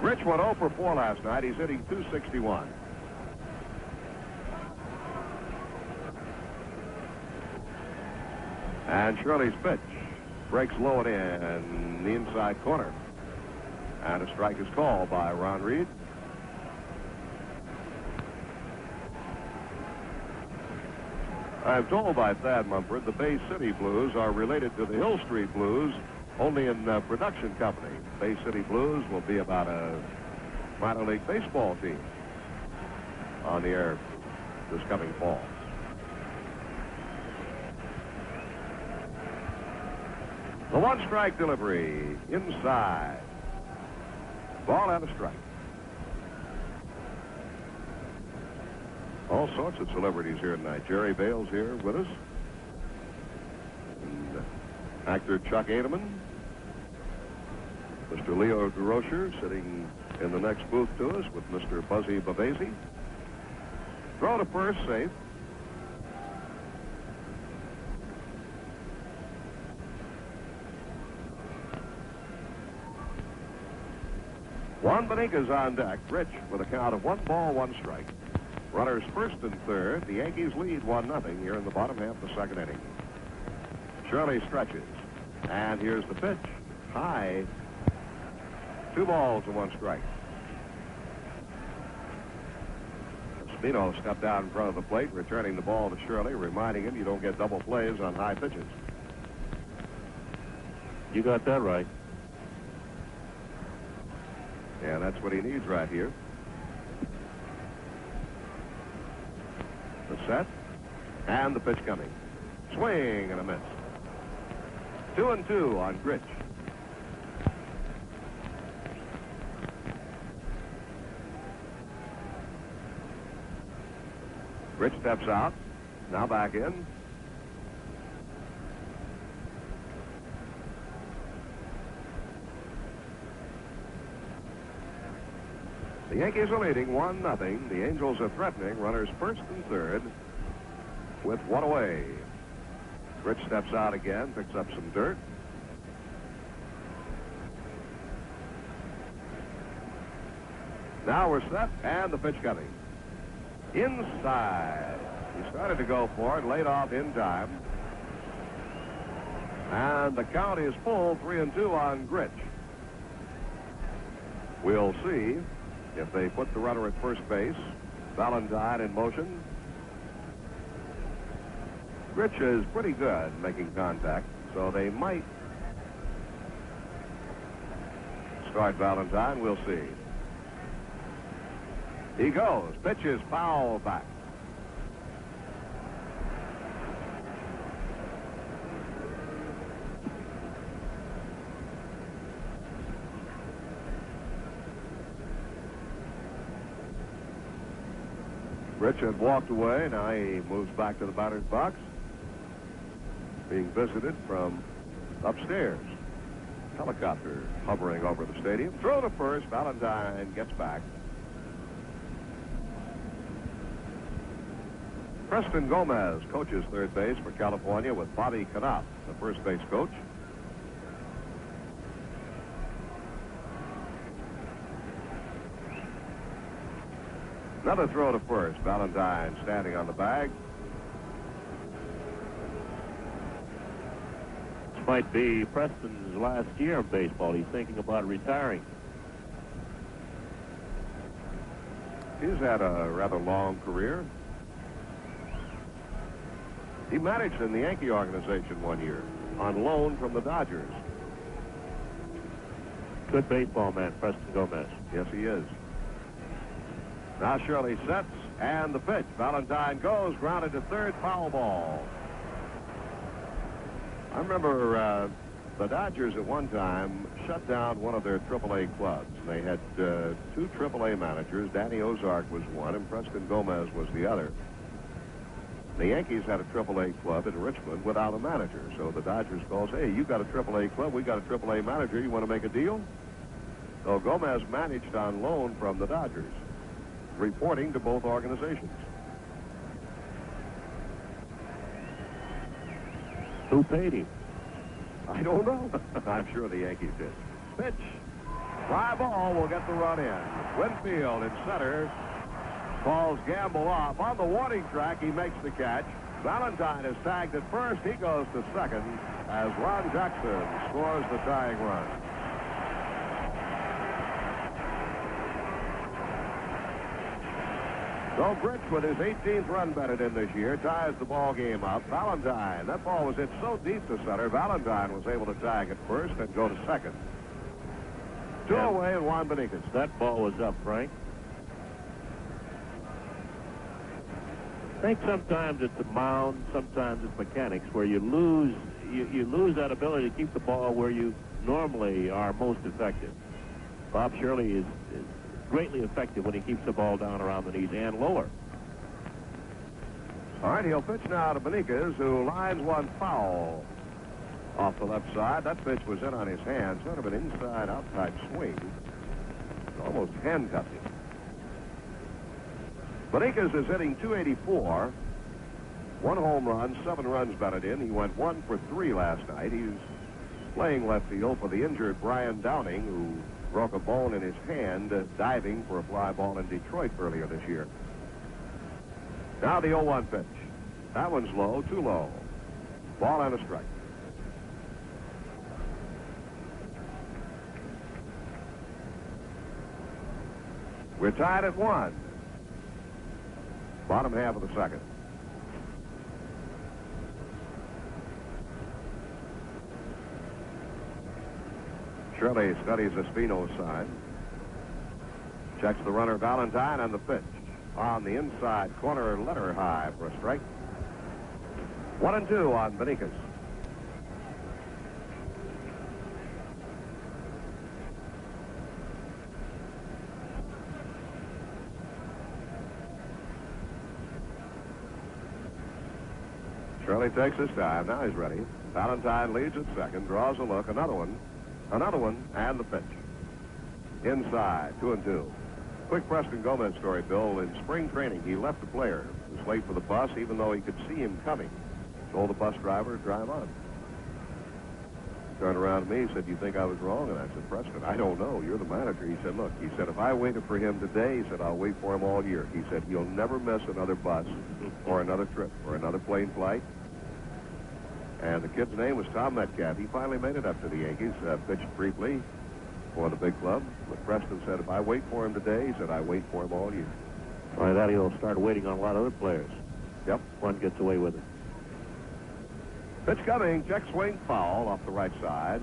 Grich went 0 for 4 last night. He's hitting .261. And Shirley's pitch breaks low and in the inside corner. And a strike is called by Ron Reed. I'm told by Thad Mumford the Bay City Blues are related to the Hill Street Blues only in production company. Bay City Blues will be about a minor league baseball team on the air this coming fall. The 1-strike delivery inside. Ball and a strike. All sorts of celebrities here tonight. Jerry Bale's here with us. And actor Chuck Ademan. Mr. Leo DeRocher sitting in the next booth to us with Mr. Buzzy Babasi. Throw to first, safe. Juan Benica's on deck. Rich with a count of 1 ball, 1 strike. Runners first and third. The Yankees lead 1-0 here in the bottom half of the second inning. Shirley stretches. And here's the pitch. High. 2 balls and 1 strike. Espino stepped out in front of the plate, returning the ball to Shirley, reminding him you don't get double plays on high pitches. You got that right. Yeah, that's what he needs right here. The set. And the pitch coming. Swing and a miss. 2-2 on Gritch. Rich steps out. Now back in. The Yankees are leading 1-0. The Angels are threatening. Runners first and third with 1 away. Rich steps out again, picks up some dirt. Now we're set, and the pitch coming. Inside. He started to go for it, laid off in time. And the count is full, 3-2 on Gritch. We'll see if they put the runner at first base. Valentine in motion. Gritch is pretty good making contact, so they might start Valentine. We'll see. He goes. Pitch is foul back. Rich had walked away. Now he moves back to the batter's box. Being visited from upstairs. Helicopter hovering over the stadium. Throw to first. Valentine gets back. Preston Gomez coaches third base for California with Bobby Knopf, the first base coach. Another throw to first. Valentine standing on the bag. This might be Preston's last year of baseball. He's thinking about retiring. He's had a rather long career. He managed in the Yankee organization 1 year on loan from the Dodgers. Good baseball man, Preston Gomez. Yes, he is. Now Shirley sets, and the pitch. Valentine goes, grounded to third, foul ball. I remember the Dodgers at one time shut down one of their AAA clubs. They had 2 AAA managers. Danny Ozark was one, and Preston Gomez was the other. The Yankees had a AAA club in Richmond without a manager. So the Dodgers calls, hey, you got a AAA club, we got a AAA manager, you want to make a deal? So Gomez managed on loan from the Dodgers, reporting to both organizations. Who paid him? I don't know. I'm sure the Yankees did. Pitch. Fly ball will get the run in. Winfield in center. Calls Gamble off. On the warning track, he makes the catch. Valentine is tagged at first. He goes to second as Ron Jackson scores the tying run. So Gritch, with his 18th run batted in this year, ties the ball game up. Valentine, that ball was hit so deep to center, Valentine was able to tag at first and go to second. 2 away and Juan Benica's. That ball was up, Frank. I think sometimes it's the mound, sometimes it's mechanics, where you lose that ability to keep the ball where you normally are most effective. Bob Shirley is greatly effective when he keeps the ball down around the knees and lower. All right, he'll pitch now to Beniquez, who lines one foul off the left side. That pitch was in on his hand, sort of an inside-out type swing. Almost handcuffed him. Beniquez is hitting .284. 1 home run, 7 runs batted in. He went 1 for 3 last night. He's playing left field for the injured Brian Downing, who broke a bone in his hand diving for a fly ball in Detroit earlier this year. Now the 0-1 pitch. That one's low, too low. Ball and a strike. We're tied at 1. Bottom half of the second. Shirley studies Espino's side. Checks the runner Valentine and the pitch. On the inside corner, letter high for a strike. 1-2 on Beniquez. Shirley takes his time. Now he's ready. Valentine leads at second, draws a look. Another one, and the pitch. Inside, 2-2. Quick Preston Gomez story, Bill. In spring training, he left the player. He was late for the bus, even though he could see him coming. Told the bus driver to drive on. Turned around to me, he said, "You think I was wrong?" And I said, "Preston, I don't know. You're the manager." He said, "Look," he said, "if I waited for him today," he said, "I'll wait for him all year." He said, "He'll never miss another bus or another trip or another plane flight." And the kid's name was Tom Metcalf. He finally made it up to the Yankees, pitched briefly for the big club. But Preston said, "If I wait for him today," he said, "I wait for him all year." By that, he'll start waiting on a lot of other players. Yep. One gets away with it. Pitch coming, check swing, foul off the right side.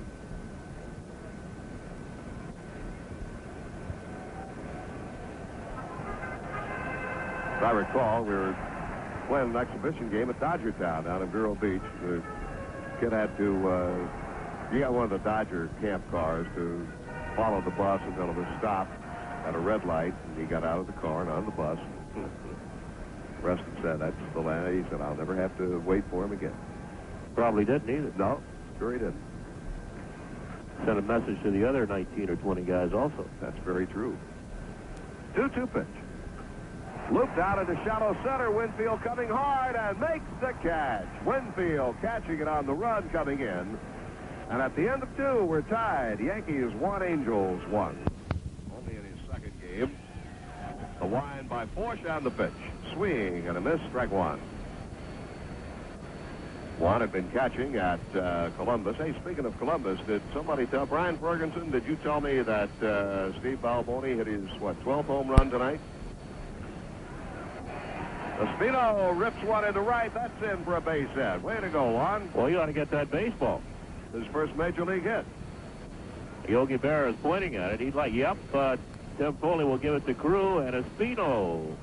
As I recall, we were playing an exhibition game at Dodger Town down in Vero Beach. The kid had to, he got one of the Dodger camp cars to follow the bus until it was stopped at a red light, and he got out of the car and on the bus. Preston said, "That's the last." He said, "I'll never have to wait for him again." Probably didn't either. No, sure he didn't. Sent a message to the other 19 or 20 guys also. That's very true. 2-2 pitch. Looped out into shallow center. Winfield coming hard and makes the catch. Winfield catching it on the run coming in. And at the end of 2, we're tied. Yankees 1, Angels 1. Only in his second game. The wind by Forsch on the pitch. Swing and a miss, strike 1. Juan had been catching at Columbus. Hey, speaking of Columbus, did somebody tell Brian Ferguson, did you tell me that Steve Balboni hit his, 12th home run tonight? Espino rips one into right. That's in for a base hit. Way to go, Juan. Well, you ought to get that baseball. His first major league hit. Yogi Berra is pointing at it. He's like, "Yep, Tim Foley will give it to Carew, and Espino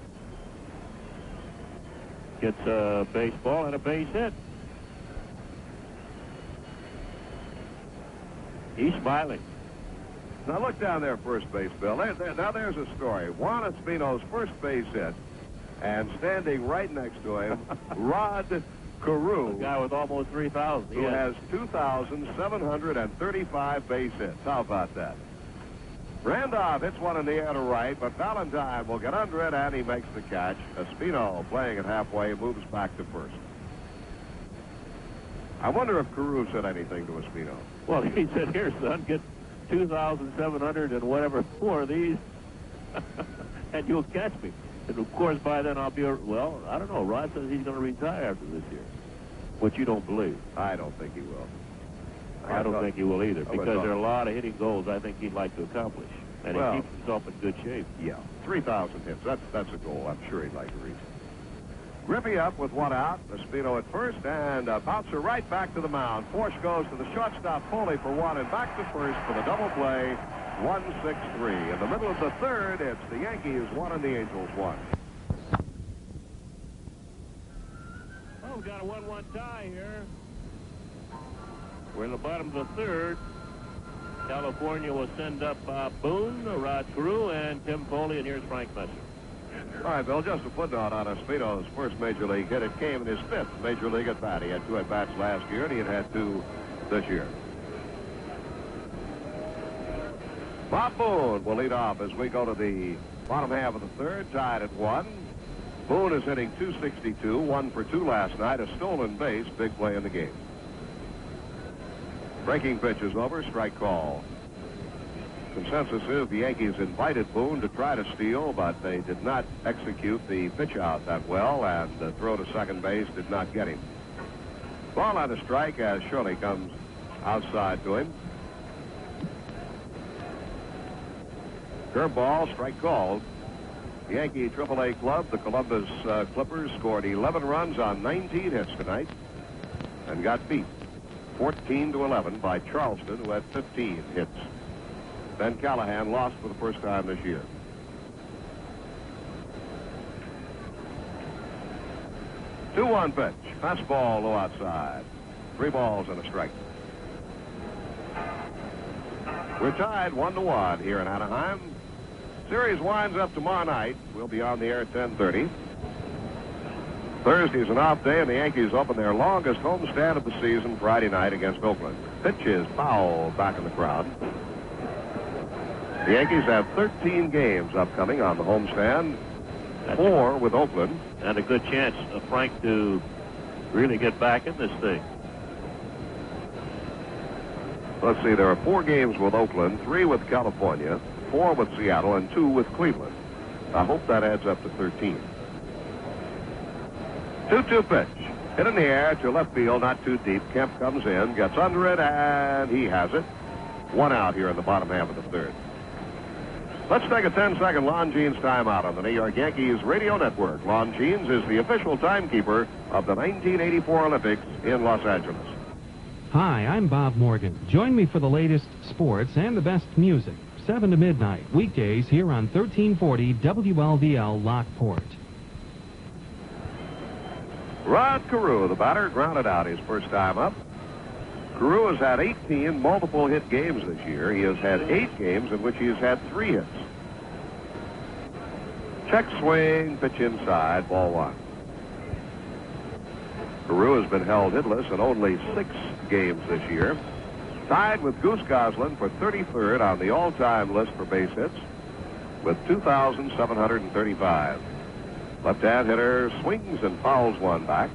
gets a baseball and a base hit." He's smiling. Now look down there, first base, Bill. Now there's a story. Juan Espino's first base hit, and standing right next to him, Rod Carew, a guy with almost 3,000, who has 2,735 base hits. How about that? Randolph hits one in the air to right, but Valentine will get under it, and he makes the catch. Espino, playing it halfway, moves back to first. I wonder if Carew said anything to Espino. Well, he said, "Here, son, get 2,700 and whatever more of these, and you'll catch me. And, of course, by then I'll be, well, I don't know. Rod says he's going to retire after this year, which you don't believe." I don't think he will. I don't think he will either, because there are a lot of hitting goals I think he'd like to accomplish, and he keeps himself in good shape. Yeah, 3,000 hits. That's a goal I'm sure he'd like to reach. Griffey up with 1 out. Espino at first, and a bouncer right back to the mound. Forsch goes to the shortstop, Foley for 1, and back to first for the double play. 1-6-3. In the middle of the third, it's the Yankees 1 and the Angels 1. Oh, we've got a 1-1 tie here. We're in the bottom of the third. California will send up Boone, Rod Carew, and Tim Foley, and here's Frank Messer. All right, Bill, just a footnote on Espino's first Major League hit. It came in his fifth Major League at bat. He had 2 at-bats last year, and he had 2 this year. Bob Boone will lead off as we go to the bottom half of the third, tied at 1. Boone is hitting .262, 1 for 2 last night, a stolen base, big play in the game. Breaking pitch is over, strike call. Consensus is the Yankees invited Boone to try to steal, but they did not execute the pitch out that well, and the throw to second base did not get him. Ball on a strike as Shirley comes outside to him. Curveball, strike called. The Yankee AAA club, the Columbus Clippers, scored 11 runs on 19 hits tonight and got beat 14-11 by Charleston, who had 15 hits. Ben Callahan lost for the first time this year. Two-one pitch. Fastball low outside. 3 balls and a strike. We're tied 1-1 here in Anaheim. Series winds up tomorrow night. We'll be on the air at 10:30. Thursday's an off day, and the Yankees open their longest homestand of the season Friday night against Oakland. Pitch is fouled back in the crowd. The Yankees have 13 games upcoming on the homestand, 4 with Oakland. And a good chance of Frank to really get back in this thing. Let's see, there are 4 games with Oakland, 3 with California, 4 with Seattle, and 2 with Cleveland. I hope that adds up to 13. 2-2 pitch. Hit in the air to left field, not too deep. Kemp comes in, gets under it, and he has it. 1 out here in the bottom half of the third. Let's take a 10-second Longines timeout on the New York Yankees radio network. Longines is the official timekeeper of the 1984 Olympics in Los Angeles. Hi, I'm Bob Morgan. Join me for the latest sports and the best music. 7 to midnight, weekdays here on 1340 WLVL Lockport. Rod Carew, the batter, grounded out his first time up. Carew has had 18 multiple hit games this year. He has had 8 games in which he has had 3 hits. Check swing, pitch inside, ball 1. Carew has been held hitless in only 6 games this year. Tied with Goose Goslin for 33rd on the all-time list for base hits with 2,735. Left-hand hitter swings and fouls one back.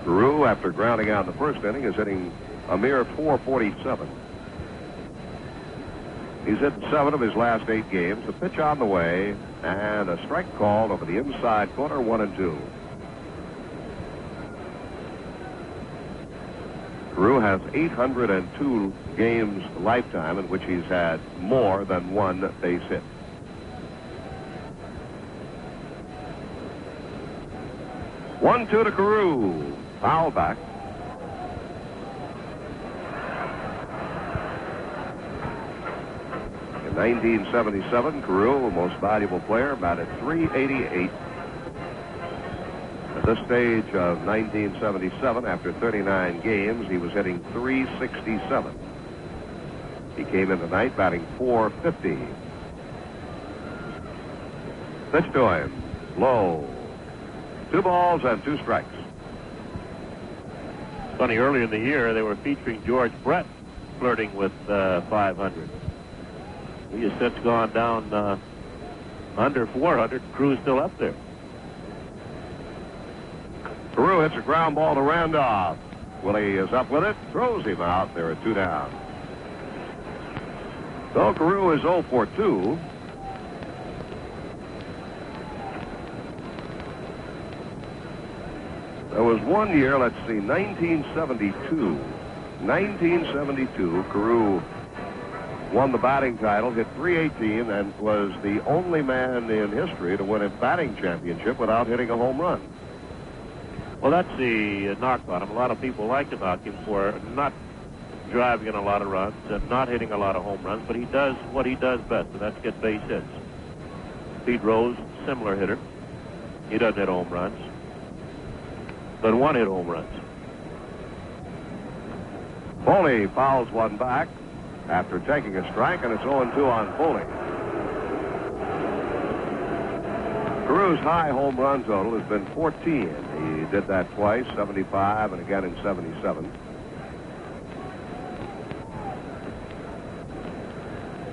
Carew, after grounding out in the first inning, is hitting a mere .447. He's hit 7 of his last 8 games. A pitch on the way, and a strike called over the inside corner, 1-2. Carew has 802 games lifetime in which he's had more than 1 base hit. One-two to Carew. Foul back. In 1977, Carew, most valuable player, batted .388. At this stage of 1977, after 39 games, he was hitting .367. He came in tonight batting .450. Pitch to him. Low. 2 balls and 2 strikes. Funny, earlier in the year, they were featuring George Brett flirting with 500. He has since gone down under 400. Crew's still up there. Carew hits a ground ball to Randolph. Willie is up with it, throws him out. There are 2 down. So Carew is 0 for 2. There was one year, let's see, 1972. 1972, Carew won the batting title, hit .318, and was the only man in history to win a batting championship without hitting a home run. Well, that's the knock on him. A lot of people like to knock him for not driving in a lot of runs and not hitting a lot of home runs, but he does what he does best, and that's get base hits. Pete Rose, similar hitter. He doesn't hit home runs, but 1 hit home runs. Foley fouls one back after taking a strike, and it's 0-2 on Foley. Caray's high home run total has been 14. He did that twice, 75 and again in 77.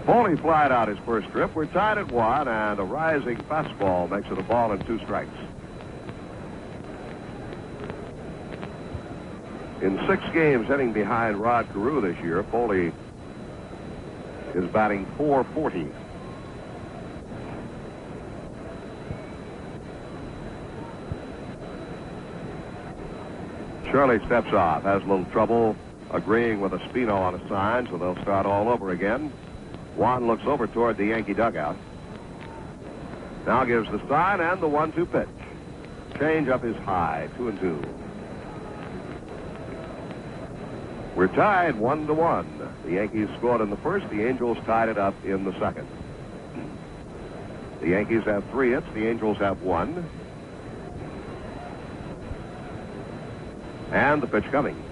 Foley flied out his first trip. We're tied at 1, and a rising fastball makes it a ball and 2 strikes. In 6 games hitting behind Rod Caray this year, Foley is batting .440. Shirley steps off, has a little trouble agreeing with Espino on a sign, so they'll start all over again. Juan looks over toward the Yankee dugout. Now gives the sign and the 1-2 pitch. Change up is high, 2-2. We're tied 1-1. The Yankees scored in the first. The Angels tied it up in the second. The Yankees have 3 hits. The Angels have 1. And the pitch coming.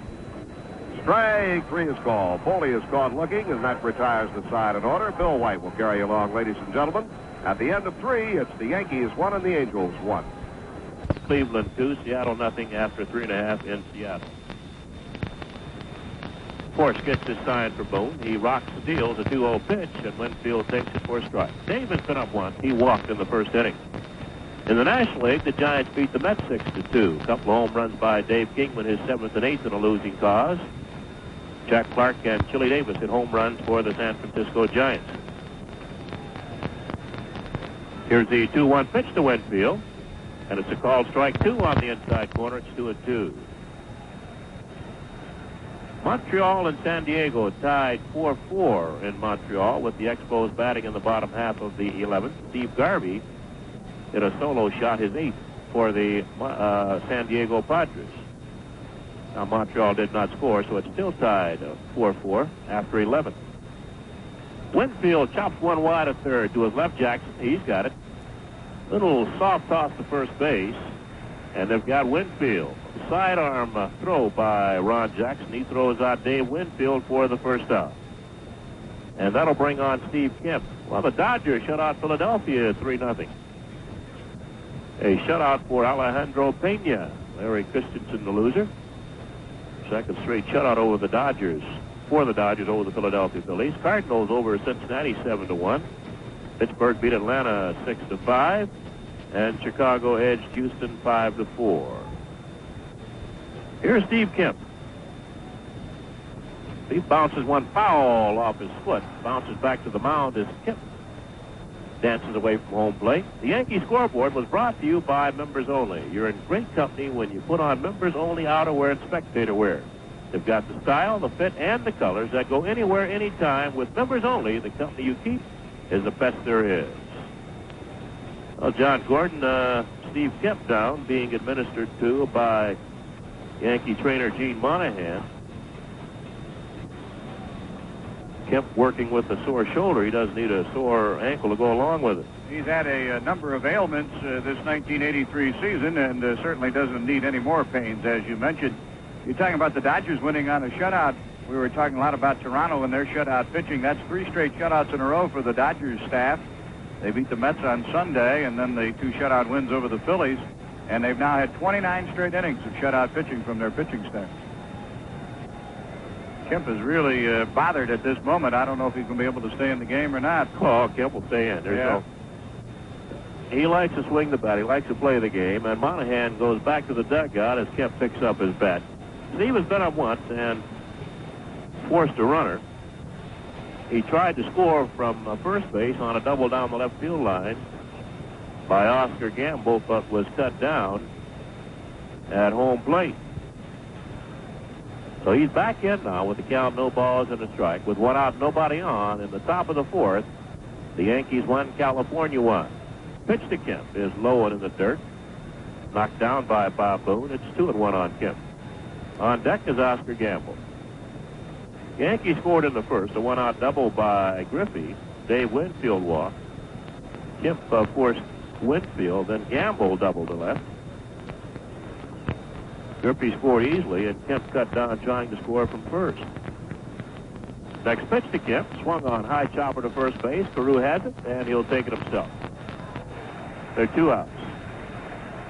Strike 3 is called. Foley is caught looking, and that retires the side in order. Bill White will carry along, ladies and gentlemen. At the end of 3, it's the Yankees 1 and the Angels 1. Cleveland 2, Seattle nothing after 3.5 in Seattle. Force gets his sign for Boone. He rocks the deal, a 2-0 pitch, and Winfield takes it for a strike. Dave has been up 1. He walked in the first inning. In the National League, the Giants beat the Mets 6-2. A couple of home runs by Dave Kingman, his 7th and 8th in a losing cause. Jack Clark and Chili Davis hit home runs for the San Francisco Giants. Here's the 2-1 pitch to Winfield, and it's a called strike 2 on the inside corner. It's 2-2. Montreal and San Diego tied 4-4 in Montreal with the Expos batting in the bottom half of the 11th. Steve Garvey hit a solo shot, his 8th for the San Diego Padres. Now Montreal did not score, so it's still tied 4-4 after 11. Winfield chops one wide at third to his left. Jackson, he's got it. Little soft toss to first base, and they've got Winfield. Sidearm throw by Ron Jackson. He throws out Dave Winfield for the first out. And that'll bring on Steve Kemp. Well, the Dodgers shut out Philadelphia 3-0. A shutout for Alejandro Pena. Larry Christensen, the loser. Second straight shutout over the Dodgers. For the Dodgers over the Philadelphia Phillies. Cardinals over Cincinnati 7-1. Pittsburgh beat Atlanta 6-5. And Chicago edged Houston 5-4. Here's Steve Kemp. He bounces one foul off his foot. Bounces back to the mound as Kemp dances away from home plate. The Yankee scoreboard was brought to you by Members Only. You're in great company when you put on Members Only outerwear and spectator wear. They've got the style, the fit, and the colors that go anywhere, anytime. With Members Only, the company you keep is the best there is. Well, John Gordon, Steve Kemp down, being administered to by Yankee trainer Gene Monahan. Kemp working with a sore shoulder. He doesn't need a sore ankle to go along with it. He's had a number of ailments this 1983 season, and certainly doesn't need any more pains, as you mentioned. You're talking about the Dodgers winning on a shutout. We were talking a lot about Toronto and their shutout pitching. That's 3 straight shutouts in a row for the Dodgers staff. They beat the Mets on Sunday, and then the 2 shutout wins over the Phillies. And they've now had 29 straight innings of shutout pitching from their pitching staff. Kemp is really bothered at this moment. I don't know if he's going to be able to stay in the game or not. Oh, Kemp will stay in. He likes to swing the bat. He likes to play the game. And Monahan goes back to the dugout as Kemp picks up his bat. Steve has been up once and forced a runner. He tried to score from first base on a double down the left field line by Oscar Gamble, but was cut down at home plate. So he's back in now with the count, no balls and a strike. With 1 out, nobody on. In the top of the 4th, the Yankees won, California won. Pitch to Kemp is low and in the dirt. Knocked down by Bob Boone. It's 2-1 on Kemp. On deck is Oscar Gamble. Yankees scored in the first, a 1-out double by Griffey. Dave Winfield walked. Kemp forced Winfield, then Gamble doubled to left. Griffey scored easily, and Kemp cut down trying to score from first. Next pitch to Kemp, swung on, high chopper to first base. Caray has it, and he'll take it himself. They're 2 outs.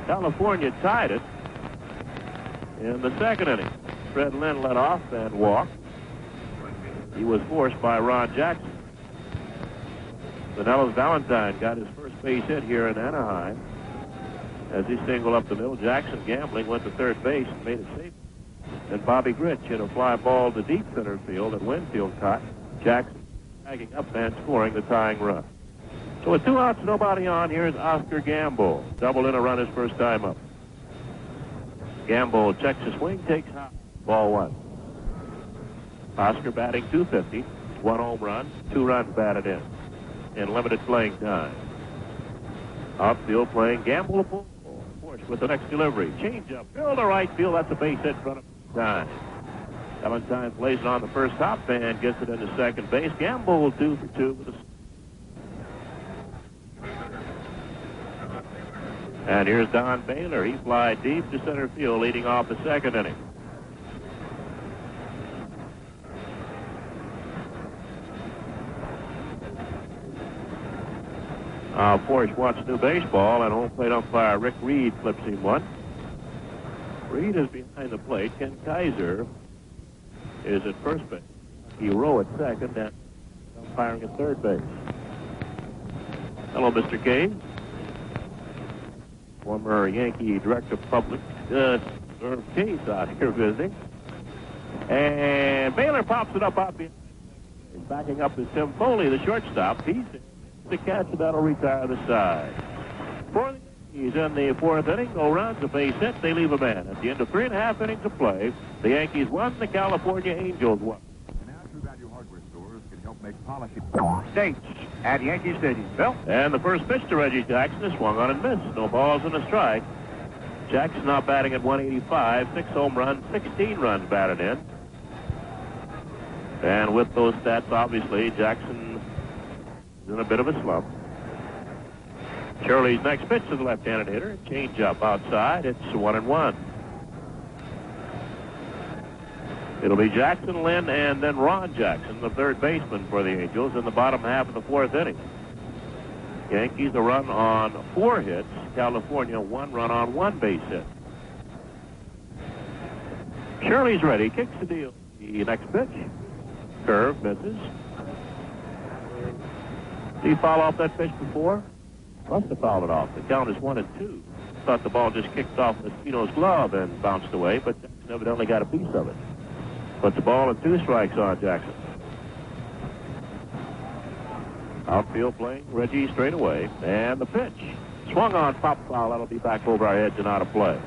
California tied it in the second inning. Fred Lynn led off and walked. He was forced by Ron Jackson. Vanello's Valentine got his first base hit here in Anaheim. As he singled up the middle, Jackson, gambling, went to third base and made it safe. Then Bobby Gritch hit a fly ball to deep center field that Winfield caught. Jackson tagging up and scoring the tying run. So with 2 outs, nobody on, here's Oscar Gamble. Doubled in a run his first time up. Gamble checks his swing, takes high. Ball 1. Oscar batting .250, 1 home run, 2 runs batted in limited playing time. Outfield playing Gamble a pull. Forced with the next delivery. Change up, field to right field. That's a base hit in front of time. Valentine plays it on the first hop and gets it into second base. Gamble 2 for 2 with a... And here's Don Baylor. He flied deep to center field, leading off the second inning. Forrest wants new baseball, and home plate umpire Rick Reed flips him one. Reed is behind the plate. Ken Kaiser is at first base. Hero at second, and umpiring at third base. Hello, Mr. Cave. Former Yankee Director of Public Irv Case out here visiting. And Baylor pops it up behind. Backing up is Tim Foley, the shortstop. He's the catch, and that'll retire the side. For the Yankees in the fourth inning, no runs, a base hit, they leave a man. At the end of 3.5 innings of play, the Yankees won, the California Angels won. Now, True Value Hardware stores can help make polishing States at Yankee Stadium. Bill? And the first pitch to Reggie Jackson is swung on and missed. No balls and a strike. Jackson now batting at 185, 6 home runs, 16 runs batted in. And with those stats, obviously, Jackson in a bit of a slump. Shirley's next pitch to the left-handed hitter. Change up outside. It's 1-1. It'll be Jackson, Lynn, and then Ron Jackson, the third baseman for the Angels, in the bottom half of the fourth inning. Yankees a run on 4 hits. California 1 run on 1 base hit. Shirley's ready. Kicks the deal. The next pitch. Curve misses. Did he foul off that pitch before? Must have fouled it off. The count is 1-2. Thought the ball just kicked off Espino's glove and bounced away, but Jackson evidently got a piece of it. Puts the ball and 2 strikes on Jackson. Outfield playing Reggie straight away. And the pitch. Swung on, pop foul. That'll be back over our heads and out of play.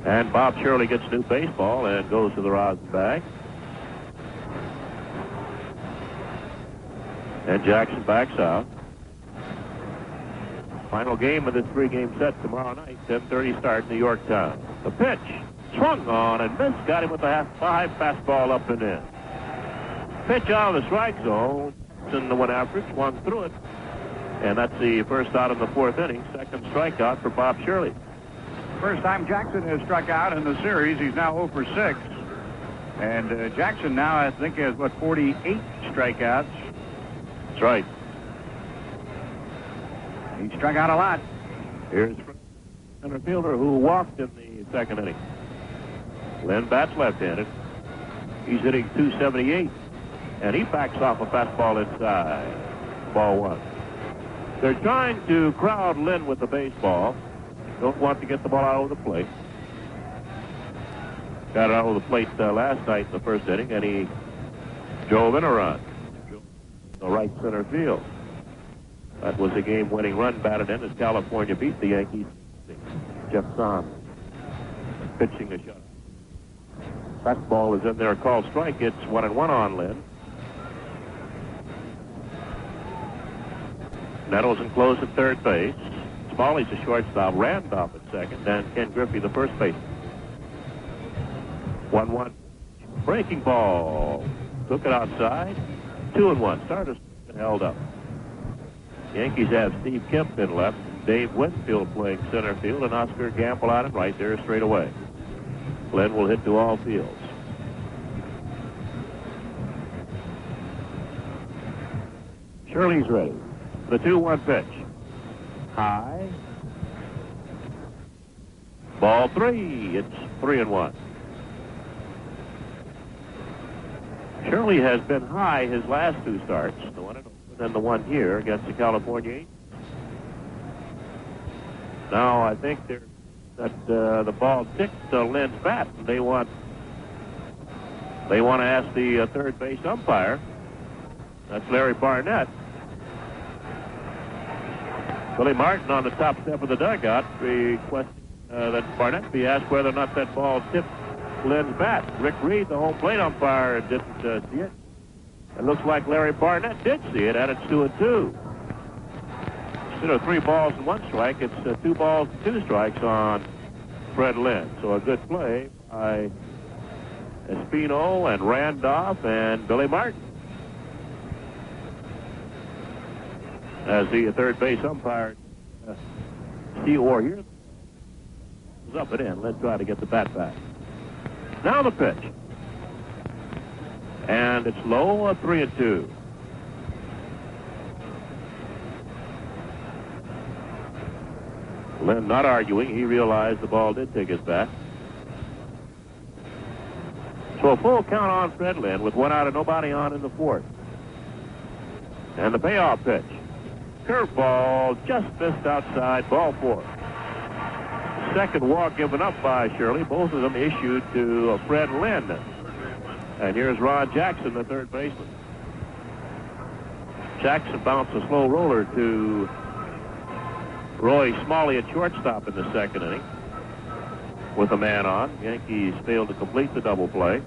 And Bob Shirley gets new baseball and goes to the rosin bag. And Jackson backs out. Final game of this 3-game set tomorrow night, 10:30 start, New York time. The pitch, swung on and missed, got him with a high fastball up and in. Pitch out of the strike zone. Jackson went after it, swung through it. And that's the first out of the fourth inning, second strikeout for Bob Shirley. First time Jackson has struck out in the series. He's now 0 for 6. And Jackson now, I think, has, 48 strikeouts. That's right. He struck out a lot. Here's center fielder who walked in the second inning. Lynn bats left-handed. He's hitting .278. And he backs off a fastball inside. Ball 1. They're trying to crowd Lynn with the baseball. Don't want to get the ball out over the plate. Got it out over the plate last night in the first inning, and he drove in a run. The right center field. That was a game-winning run batted in as California beat the Yankees. Jeff Son pitching a shot. Fastball is in there, called strike. It's 1-1 on Lynn. Nettles enclosed at third base. Smalley's the shortstop. Randolph at second, and Ken Griffey the first baseman. 1-1. Breaking ball. Took it outside. 2-1. Starters held up. Yankees have Steve Kemp in left, Dave Winfield playing center field, and Oscar Gamble out in right there straight away. Glenn will hit to all fields. Shirley's ready. The 2-1 pitch. High. Ball 3. It's 3-1. Shirley has been high his last 2 starts, the one at Oakland and the one here against the California Yankees. Now I think that the ball ticked Lynn's bat, and they want to ask the third base umpire. That's Larry Barnett. Billy Martin on the top step of the dugout requesting that Barnett be asked whether or not that ball tipped Lynn's bat. Rick Reed, the home plate umpire, didn't see it. It looks like Larry Barnett did see it, and it's 2-2. Instead of 3 balls and 1 strike, it's 2 balls and 2 strikes on Fred Lynn. So a good play by Espino and Randolph and Billy Martin. As the third base umpire, Steve Orr here, was up and in. Let's try to get the bat back. Now the pitch. And it's low, a 3-2. Lynn not arguing. He realized the ball did take his bat. So a full count on Fred Lynn with 1 out and nobody on in the 4th. And the payoff pitch. Curveball just missed outside, ball 4. Second walk given up by Shirley. Both of them issued to Fred Lynn. And here's Ron Jackson, the third baseman. Jackson bounced a slow roller to Roy Smalley at shortstop in the 2nd inning with a man on. Yankees failed to complete the double play,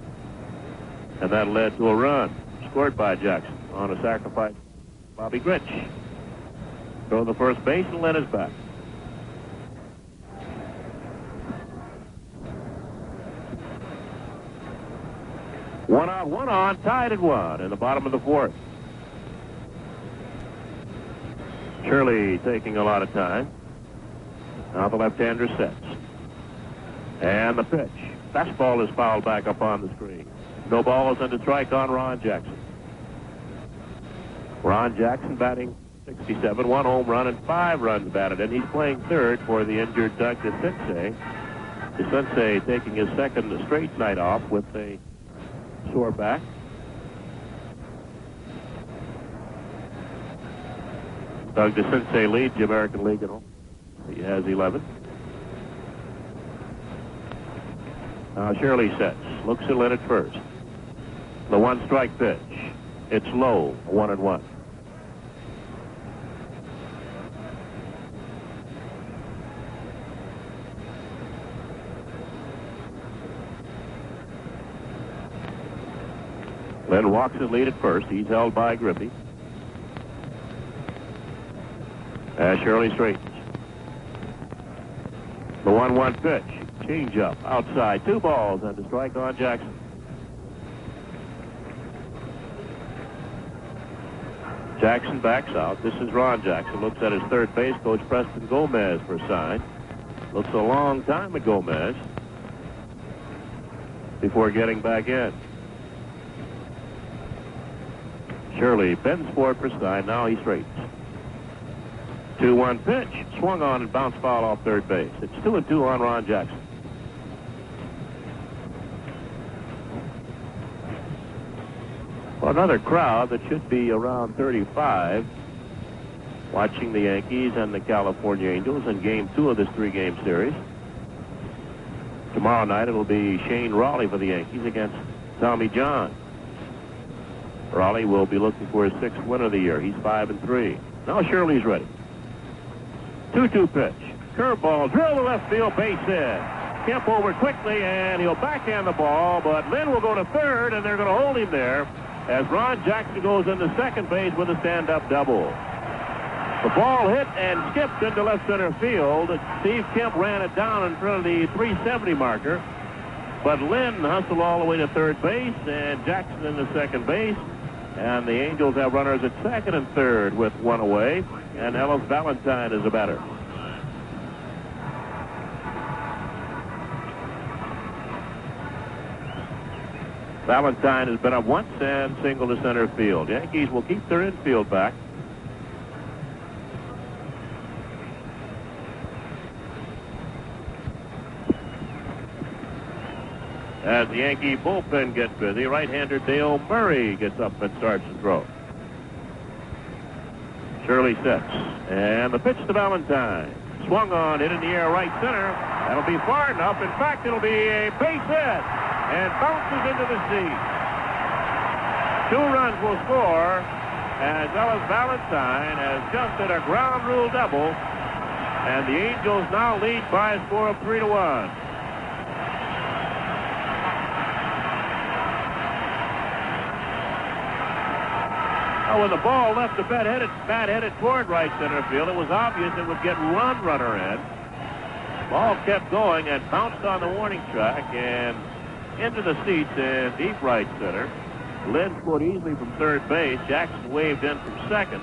and that led to a run scored by Jackson on a sacrifice. Bobby Grich. Throw the first base, and Lynn is back. One out, one on, tied at 1 in the bottom of the 4th. Shirley taking a lot of time. Now the left-hander sets. And the pitch. Fastball is fouled back up on the screen. No balls and a strike on Ron Jackson. Ron Jackson batting 67, 1 home run and 5 runs batted, and he's playing third for the injured Doug DeCinces. DeCinces taking his 2nd straight night off with a sore back. Doug DeCinces leads the American League at home. He has 11. Now Shirley sets, looks at Lynn at first. The 1-strike pitch. It's low, 1-1. Lynn walks his lead at first. He's held by Griffey. As Shirley straightens. The 1-1 pitch. Change up outside. 2 balls and a strike on Jackson. Jackson backs out. This is Ron Jackson. Looks at his third base coach, Preston Gomez, for a sign. Looks a long time at Gomez before getting back in. Shirley bends forward for sign. Now he straightens. 2-1 pitch. Swung on and bounced foul off third base. It's 2-2 on Ron Jackson. Well, another crowd that should be around 35 watching the Yankees and the California Angels in Game 2 of this 3-game series. Tomorrow night it'll be Shane Raleigh for the Yankees against Tommy John. Raleigh will be looking for his 6th win of the year. He's 5-3. Now Shirley's ready. 2-2 pitch. Curveball, drill to left field, base hit. Kemp over quickly, and he'll backhand the ball, but Lynn will go to third, and they're going to hold him there as Ron Jackson goes into second base with a stand-up double. The ball hit and skipped into left center field. Steve Kemp ran it down in front of the 370 marker. But Lynn hustled all the way to third base, and Jackson into second base. And the Angels have runners at second and third with one away, and Ellis Valentine is a batter. Valentine has been up once and single to center field. Yankees will keep their infield back. As the Yankee bullpen gets busy, right-hander Dale Murray gets up and starts to throw. Shirley sets. And the pitch to Valentine. Swung on, hit in the air right center. That'll be far enough. In fact, it'll be a base hit. And bounces into the seats. 2 runs will score as Ellis Valentine has just hit a ground rule double. And the Angels now lead by a score of 3-1. When the ball left the bat headed toward right center field, it was obvious it would get runner in. Ball kept going and bounced on the warning track and into the seats in deep right center. Lynn scored easily from third base. Jackson waved in from second.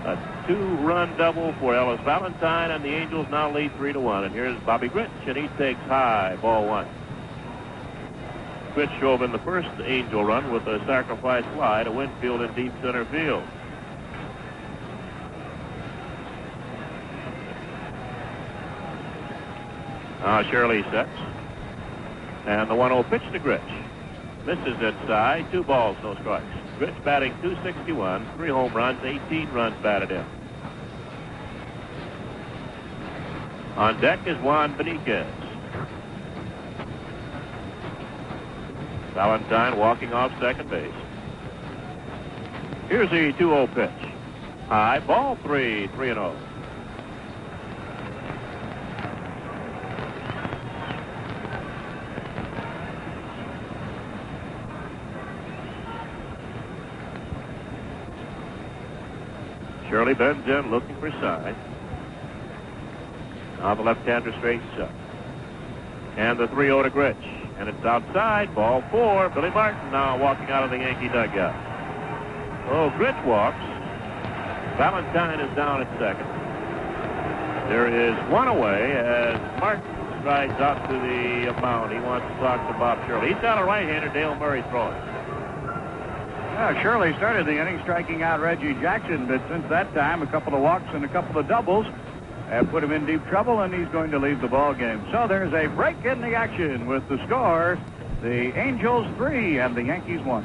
A 2-run double for Ellis Valentine, and the Angels now lead 3-1. And here's Bobby Gritch, and he takes high, ball 1. Gritch drove in the first Angel run with a sacrifice fly to Winfield in deep center field. Now Shirley sets. And the 1-0 pitch to Gritch. Misses inside, 2 balls, no strikes. Gritch batting .261, 3 home runs, 18 runs batted in. On deck is Juan Benitez. Valentine walking off second base. Here's the 2-0 pitch. High, ball 3, 3-0. Shirley bends in, looking for side. Now the left-hander straightens up. And the 3-0 to Gritch. And it's outside, ball 4. Billy Martin now walking out of the Yankee dugout. Oh, Gritch walks. Valentine is down at second. There is 1 away as Martin strides out to the mound. He wants to talk to Bob Shirley. He's got a right-hander, Dale Murray, throwing. Yeah, Shirley started the inning striking out Reggie Jackson, but since that time, a couple of walks and a couple of doubles have put him in deep trouble, and he's going to leave the ball game. So there's a break in the action with the score, the Angels 3 and the Yankees 1.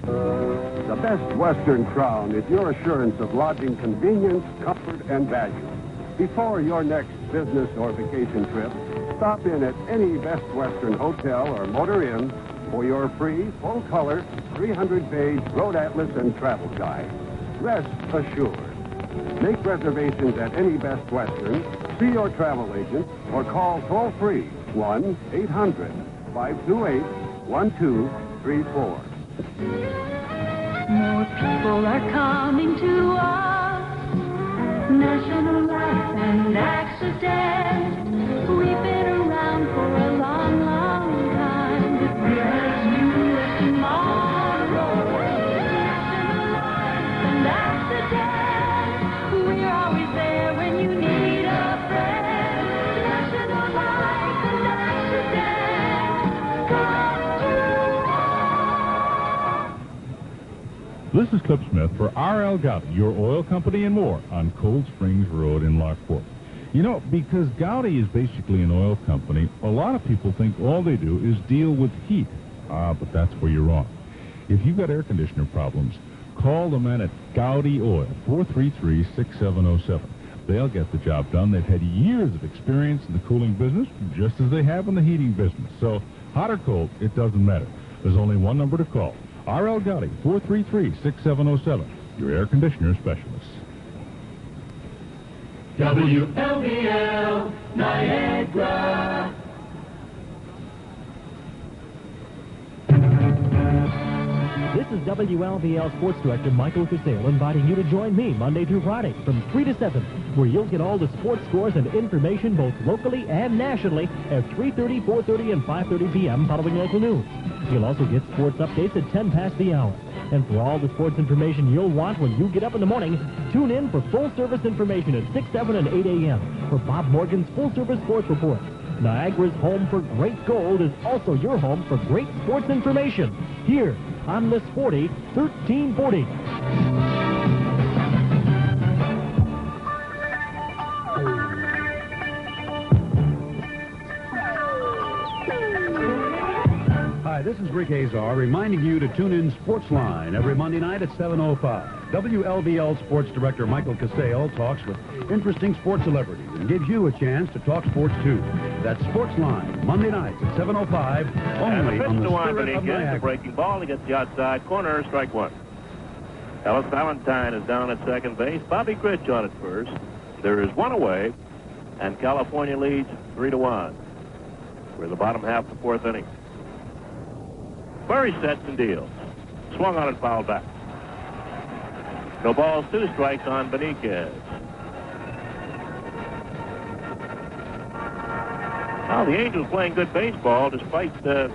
The Best Western Crown is your assurance of lodging convenience, comfort, and value. Before your next business or vacation trip, stop in at any Best Western hotel or motor inn for your free, full-color, 300-page road atlas and travel guide. Rest assured. Make reservations at any Best Western, see your travel agent, or call toll-free 1-800-528-1234. More people are coming to us. National Life and Accident. We've been around for a long, long time. But there's news tomorrow. National Life and Accident. We're always there when you need a friend. National Life and Accident. Come to This is Clip Smith for R.L. Gowdy, your oil company and more on Cold Springs Road in Lockport. You know, because Gowdy is basically an oil company, a lot of people think all they do is deal with heat. But that's where you're wrong. If you've got air conditioner problems, call the men at Gowdy Oil, 433-6707. They'll get the job done. They've had years of experience in the cooling business, just as they have in the heating business. So, hot or cold, it doesn't matter. There's only one number to call. R.L. Gowdy, 433-6707, your air conditioner specialist. WLVL Niagara. This is WLVL Sports Director Michael Casale inviting you to join me Monday through Friday from 3 to 7, where you'll get all the sports scores and information both locally and nationally at 3:30, 4:30, and 5:30 p.m. following local news. You'll also get sports updates at 10 past the hour. And for all the sports information you'll want when you get up in the morning, tune in for full-service information at 6, 7, and 8 a.m. for Bob Morgan's full-service sports report. Niagara's home for great gold is also your home for great sports information. Here on the Sporty 1340. Hi, this is Rick Azar reminding you to tune in Sportsline every Monday night at 7:05. WLVL Sports Director Michael Casale talks with interesting sports celebrities and gives you a chance to talk sports too. That's Sportsline, Monday nights at 7:05, only on the Spirit of Niagara. The breaking ball against the outside corner, strike one. Ellis Valentine is down at second base. Bobby Critch on at first. There is one away, and California leads 3-1. We're in the bottom half of the fourth inning. Murray sets and deals. Swung on and fouled back. No balls, 2 strikes on Benitez. Now the Angels playing good baseball despite a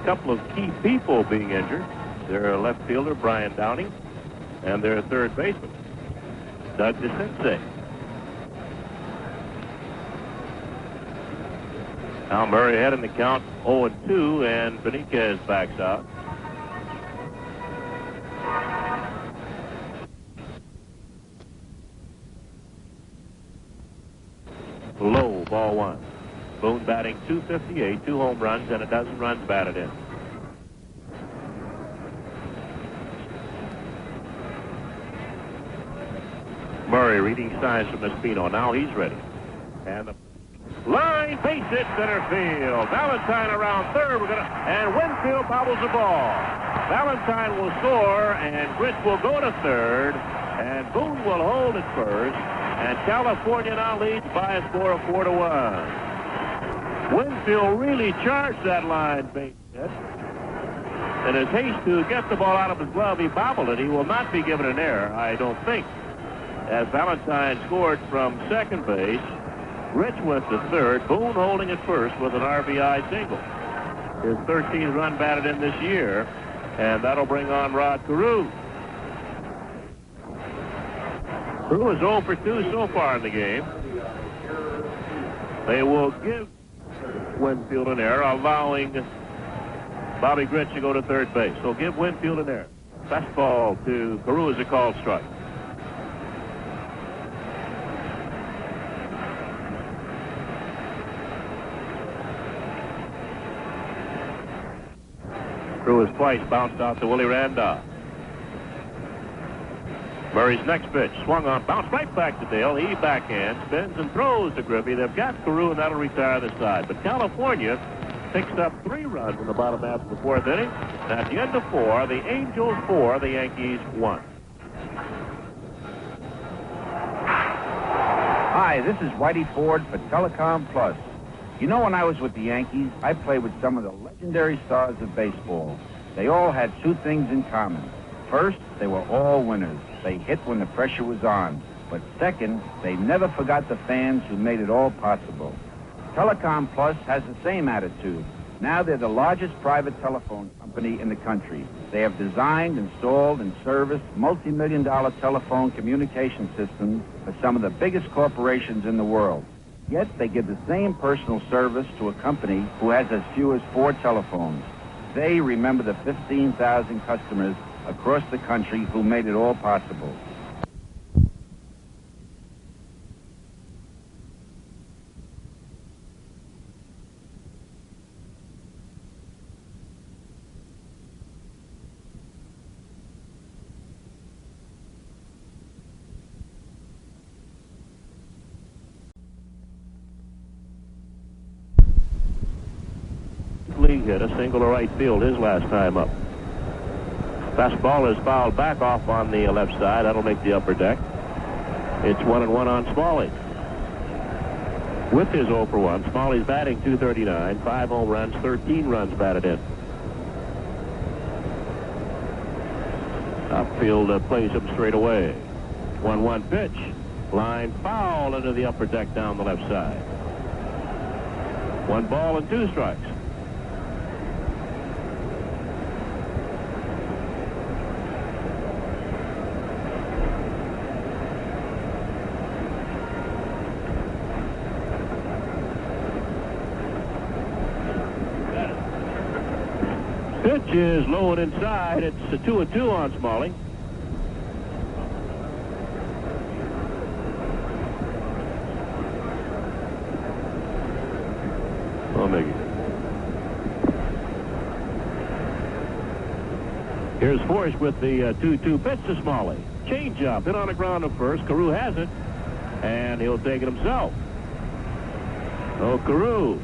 couple of key people being injured. Their left fielder, Brian Downing, and their third baseman, Doug DeCinces. Now Murray ahead in the count, 0-2, and Benitez backs out. Low, ball 1. Boone batting .258, 2 home runs, and a dozen runs batted in. Murray reading signs from Espino. Now he's ready. And the line, base hit, center field. Valentine around third. And Winfield bobbles the ball. Valentine will score, and Gritch will go to third, and Boone will hold at first, and California now leads by a score of 4-1. Winfield really charged that line base hit. In his haste to get the ball out of his glove, he bobbled it. He will not be given an error, I don't think. As Valentine scored from second base, Rich went to third, Boone holding at first with an RBI single. His 13th run batted in this year, and that'll bring on Rod Carew. Carew is 0 for 2 so far in the game. They will give Winfield an error, allowing Bobby Gritch to go to third base. So give Winfield an error. Fastball to Carew is a called strike. Carew is twice bounced out to Willie Randolph. Murray's next pitch, swung on, bounced right back to Dale. He backhand, spins and throws to Griffey. They've got Carew, and that'll retire the side. But California picks up 3 runs in the bottom half of the fourth inning. And at the end of 4, the Angels 4, the Yankees 1. Hi, this is Whitey Ford for Telecom Plus. You know, when I was with the Yankees, I played with some of the legendary stars of baseball. They all had 2 things in common. First, they were all winners. They hit when the pressure was on. But second, they never forgot the fans who made it all possible. Telecom Plus has the same attitude. Now they're the largest private telephone company in the country. They have designed, installed, and serviced multi-million-dollar telephone communication systems for some of the biggest corporations in the world. Yet they give the same personal service to a company who has as few as 4 telephones. They remember the 15,000 customers across the country who made it all possible. League hit a single to right field his last time up. Fastball is fouled back off on the left side. That'll make the upper deck. It's 1-1 on Smalley. With his 0 for 1, Smalley's batting .239, 5 home runs, 13 runs batted in. Field plays him straight away. 1-1 pitch. Line foul into the upper deck down the left side. 1 ball and 2 strikes. Pitch is low and inside. It's a 2-2 on Smalley. Here's Forrest with the 2-2 pitch to Smalley. Change up, hit on the ground at first. Caray has it, and he'll take it himself. Oh, Caray.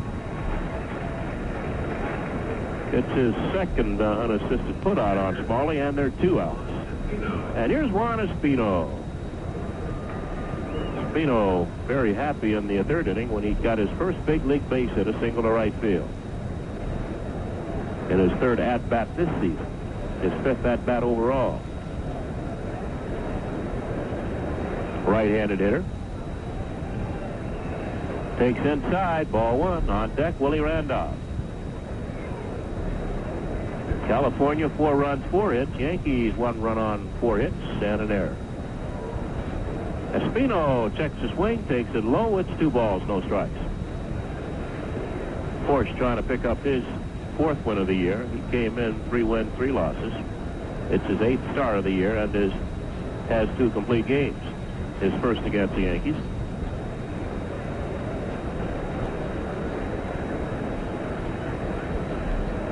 It's his second unassisted putout on Smalley, and they're 2 outs. And here's Juan Espino. Espino very happy in the 3rd inning when he got his first big league base hit, a single to right field. In his 3rd at-bat this season. His 5th at-bat overall. Right-handed hitter. Takes inside, ball 1. On deck, Willie Randolph. California, 4 runs, 4 hits. Yankees, 1 run on 4 hits and an error. Espino checks the swing, takes it low. It's 2 balls, no strikes. Forrest trying to pick up his 4th win of the year. He came in 3 wins, 3 losses. It's his 8th start of the year and has 2 complete games. His first against the Yankees.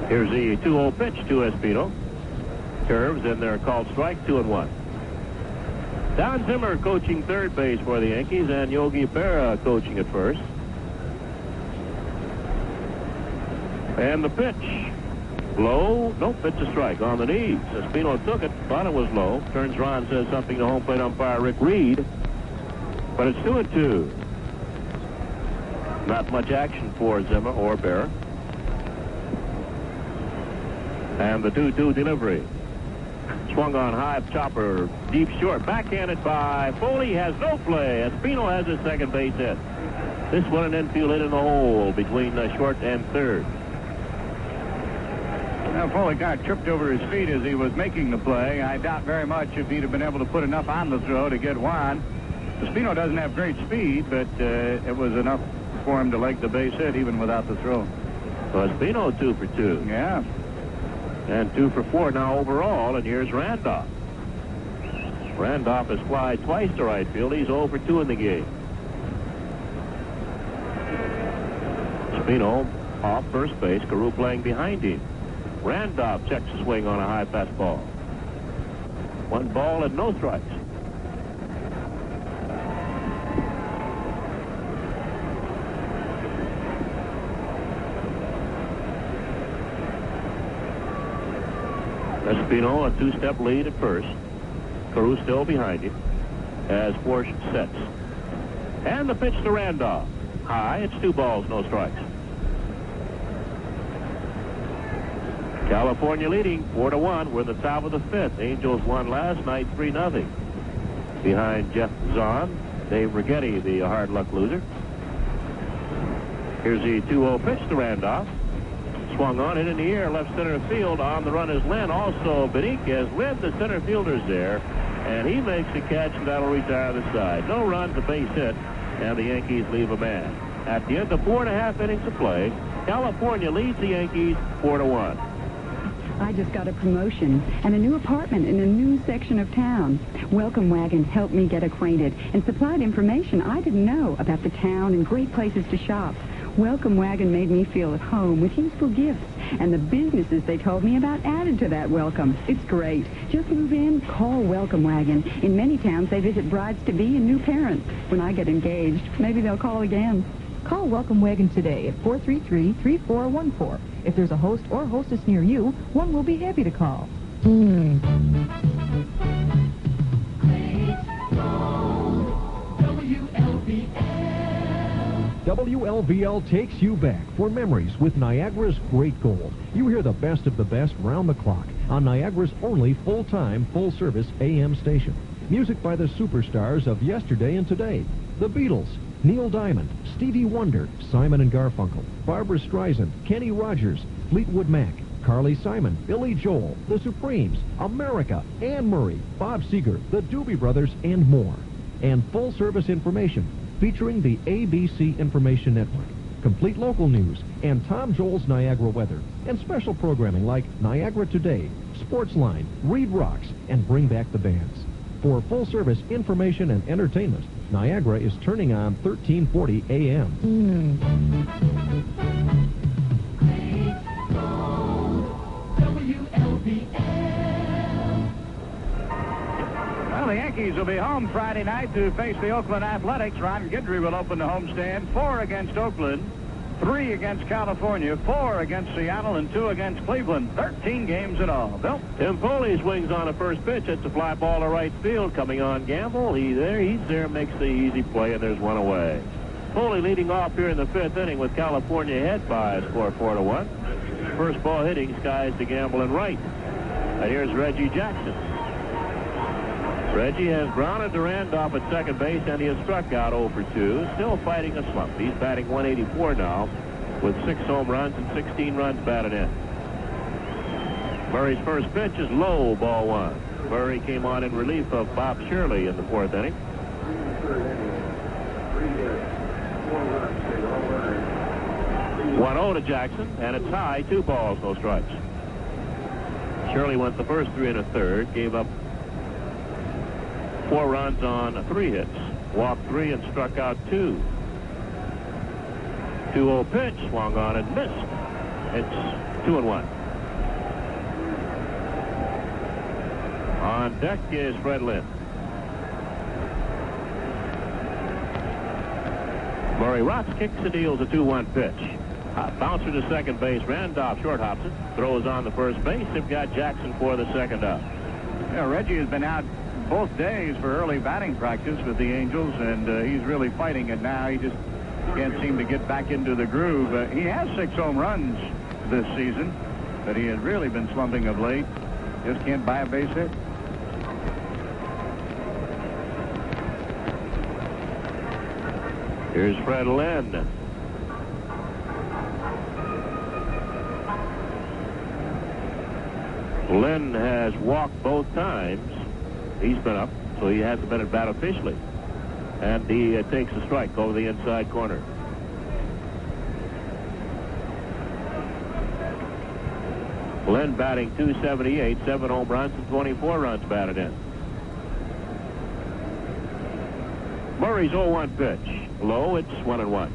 Here's the 2-0 pitch to Espino. Curves, and they're called strike, 2-1. Don Zimmer coaching 3rd base for the Yankees, and Yogi Berra coaching at first. And the pitch. Low. Nope, it's a strike on the knees. Espino took it, thought it was low. Turns around, says something to home plate umpire Rick Reed. But it's 2-2. Not much action for Zimmer or Berra. And the 2-2 delivery. Swung on high, chopper, deep short. Backhanded by Foley, has no play. Espino has his 2nd base hit. This one an infield hit in the hole between short and 3rd. Now, Foley kind of tripped over his feet as he was making the play. I doubt very much if he'd have been able to put enough on the throw to get one. Espino doesn't have great speed, but it was enough for him to leg the base hit even without the throw. So Espino 2 for 2. Yeah. And 2 for 4 now overall, and here's Randolph. Randolph has flied twice to right field. He's 0 for 2 in the game. Espino off first base, Caray playing behind him. Randolph checks the swing on a high fastball. 1 ball and no strikes. Espino a 2-step lead at first. Caray still behind him as Forrest sets. And the pitch to Randolph. High, it's 2 balls, no strikes. California leading 4-1. We're in the top of the 5th. Angels won last night 3-0. Behind Jeff Zahn, Dave Righetti, the hard luck loser. Here's the 2-0 pitch to Randolph. Swung on it in the air, left center field. On the run is Lynn. Also, Beniquez. Lynn, the center fielder's there, and he makes the catch, and that'll retire the side. No runs, a base hit, and the Yankees leave a man. At the end of 4.5 innings of play, California leads the Yankees 4-1. I just got a promotion and a new apartment in a new section of town. Welcome Wagon helped me get acquainted and supplied information I didn't know about the town and great places to shop. Welcome Wagon made me feel at home with useful gifts, and the businesses they told me about added to that welcome. It's great. Just move in, call Welcome Wagon. In many towns, they visit brides-to-be and new parents. When I get engaged, maybe they'll call again. Call Welcome Wagon today at 433-3414. If there's a host or hostess near you, one will be happy to call. WLVL takes you back for memories with Niagara's Great Gold. You hear the best of the best round the clock on Niagara's only full-time, full-service AM station. Music by the superstars of yesterday and today. The Beatles, Neil Diamond, Stevie Wonder, Simon & Garfunkel, Barbra Streisand, Kenny Rogers, Fleetwood Mac, Carly Simon, Billy Joel, The Supremes, America, Anne Murray, Bob Seger, the Doobie Brothers, and more. And full-service information featuring the ABC Information Network, complete local news, and Tom Joel's Niagara weather, and special programming like Niagara Today, Sportsline, Read Rocks, and Bring Back the Bands. For full-service information and entertainment, Niagara is turning on 1340 AM. Well, the Yankees will be home Friday night to face the Oakland Athletics. Ron Guidry will open the homestand. 4 against Oakland, 3 against California, 4 against Seattle, and 2 against Cleveland. 13 games in all. Bill? Tim Foley swings on a first pitch. It's a fly ball to right field. Coming on Gamble. He's there, makes the easy play, and there's one away. Foley leading off here in the 5th inning with California ahead by a score 4-1. First ball hitting, skies to Gamble and right. And here's Reggie Jackson. Reggie has grounded Durand off at second base, and he has struck out 0 for 2. Still fighting a slump. He's batting 184 now with 6 home runs and 16 runs batted in. Murray's first pitch is low, ball 1. Murray came on in relief of Bob Shirley in the 4th inning. 1-0 to Jackson, and it's high, 2 balls, no strikes. Shirley went the first 3 1/3, gave up 4 runs on 3 hits, walked 3 and struck out 2. 2-0 pitch, swung on and missed. It's 2-1. On deck is Fred Lynn. Murray rocks, kicks and deals a 2-1 pitch. Bouncer to second base. Randolph short hops it. Throws on the first base. They've got Jackson for the second out. Yeah, Reggie has been out both days for early batting practice with the Angels, and he's really fighting it now. He just can't seem to get back into the groove. He has 6 home runs this season, but he has really been slumping of late. Just can't buy a base hit. Here's Fred Lynn. Lynn has walked both times. He's been up, so he hasn't been at bat officially. And he takes a strike over the inside corner. Lynn batting .278, 7 home runs and 24 runs batted in. Murray's 0-1 pitch. Low, it's 1-1.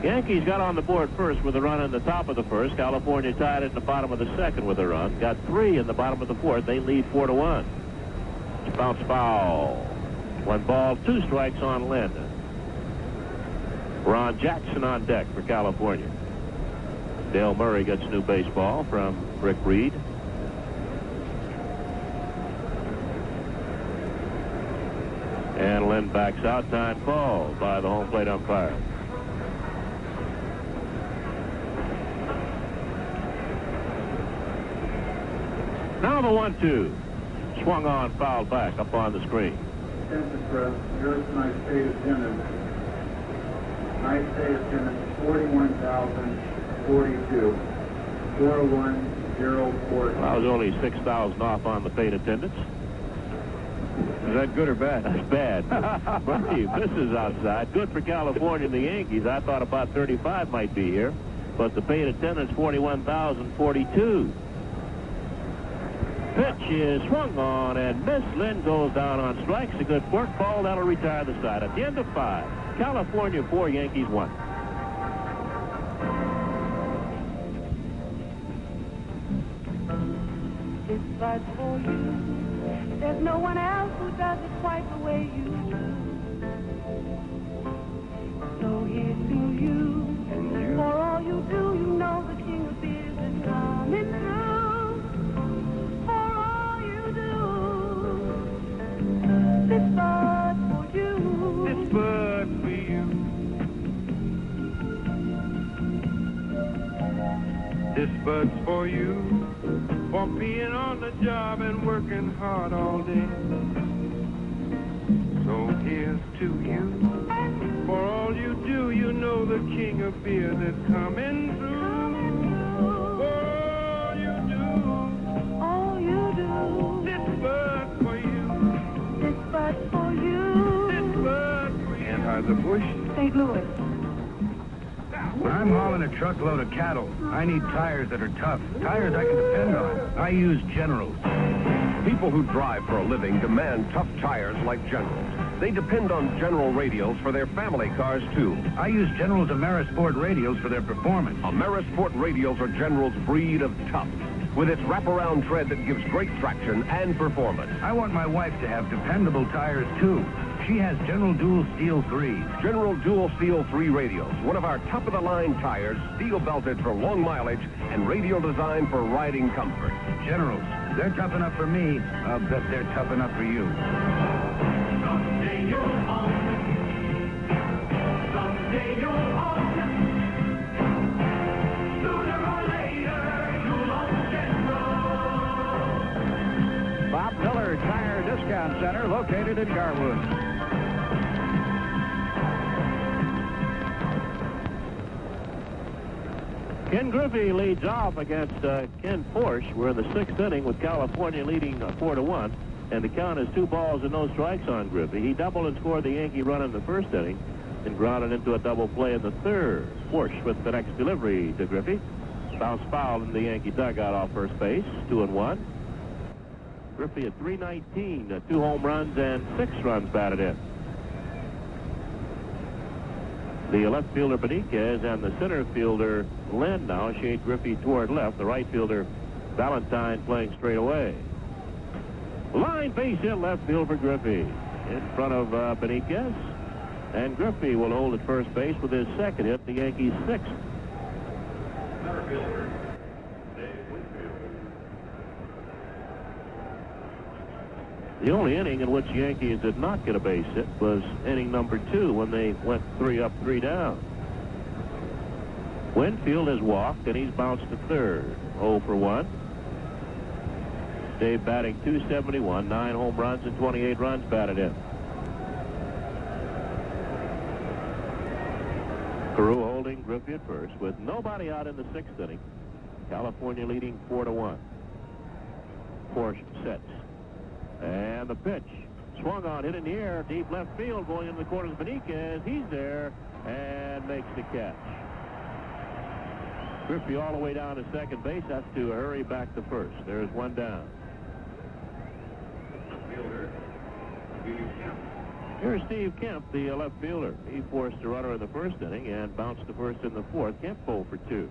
Yankees got on the board first with a run in the top of the first. California tied it in the bottom of the second with a run. Got 3 in the bottom of the 4th. They lead 4-1. It's bounce foul. 1 ball, 2 strikes on Lynn. Ron Jackson on deck for California. Dale Murray gets a new baseball from Rick Reed. And Lynn backs out. Time called by the home plate umpire. Now the 1-2. Swung on, fouled back up on the screen. Here's my state attendance. My state attendance, 41,042. 41040. I was only 6,000 off on the paid attendance. Is that good or bad? That's bad. Bertie, this is outside. Good for California and the Yankees. I thought about 35 might be here. But the paid attendance, 41,042. Pitch is swung on and missed. Lynn goes down on strikes. A good fork ball. That'll retire the side. At the end of 5, California 4, Yankees 1. This fight's for you. There's no one else who does it quite the way you do. So here's to you. For all you do, you know the king of beers is coming through. For all you do. This bird's for you. This bird's for you. This bud's for you, for being on the job and working hard all day. So here's to you, for all you do, you know the king of beers is coming through. For all you do, this bud's for you. This bud's for you. This bud's for you. Anheuser-Busch. St. Louis. When I'm hauling a truckload of cattle, I need tires that are tough, tires I can depend on. I use Generals. People who drive for a living demand tough tires like Generals. They depend on General radials for their family cars, too. I use General's Amerisport radials for their performance. Amerisport radials are General's breed of tough, with its wraparound tread that gives great traction and performance. I want my wife to have dependable tires, too. She has General Dual Steel 3. General Dual Steel 3 radials, one of our top-of-the-line tires, steel-belted for long mileage, and radial designed for riding comfort. Generals, they're tough enough for me. I'll bet they're tough enough for you. Someday you'll own. Someday you'll own. Sooner or later, you'll own General. Bob Miller Tire Discount Center, located in Garwood. Ken Griffey leads off against Ken Porsche. We're in the 6th inning with California leading 4-1, and the count is 2 balls and no strikes on Griffey. He doubled and scored the Yankee run in the 1st inning and grounded into a double play in the 3rd. Porsche with the next delivery to Griffey. Bounced foul in the Yankee dugout off first base, 2-1. Griffey at .319, 2 home runs and 6 runs batted in. The left fielder Benitez and the center fielder Lynn now shade Griffey toward left. The right fielder Valentine playing straight away. Line base hit left field for Griffey in front of Benitez. And Griffey will hold at first base with his 2nd hit, the Yankees' 6th. The only inning in which the Yankees did not get a base hit was inning number 2 when they went 3 up, 3 down. Winfield has walked and he's bounced to 3rd. 0 for 1. Dave batting .271, 9 home runs and 28 runs batted in. Carew holding Griffey at first with nobody out in the 6th inning. California leading 4-1. Porsche sets. And the pitch. Swung on, hit in the air, deep left field, going into the corners. Benitez, he's there, and makes the catch. Griffey all the way down to second base, has to hurry back to first. There's one down. Here's Steve Kemp, the left fielder. He forced a runner in the 1st inning and bounced to first in the 4th. Kemp 0 for 2.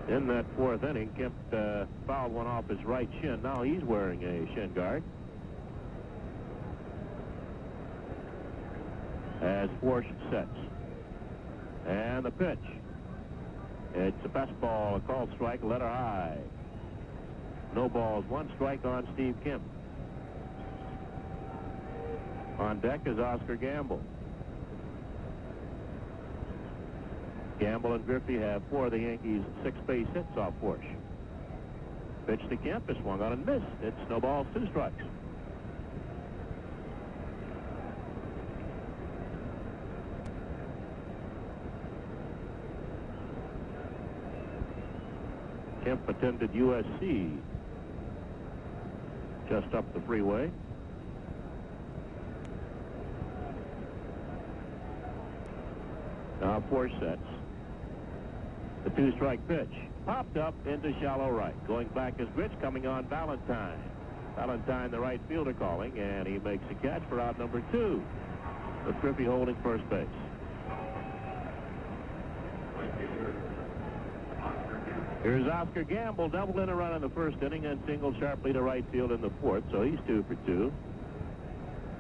In that 4th inning, Kemp fouled one off his right shin. Now he's wearing a shin guard. As Porsche sets. And the pitch. It's a fastball, a called strike, letter I. No balls, 1 strike on Steve Kemp. On deck is Oscar Gamble. Gamble and Griffey have 4 of the Yankees' 6 base hits off Porsche. Pitch to Kemp is swung on and missed. It's no balls, 2 strikes. Kemp attended USC just up the freeway. Now Porsche sets. The 2-strike pitch. Popped up into shallow right. Going back is Gritch, coming on Valentine. Valentine, the right fielder, calling, and he makes a catch for out number 2. With Griffey holding first base. Here's Oscar Gamble, doubled in a run in the 1st inning and singled sharply to right field in the 4th, so he's 2 for 2.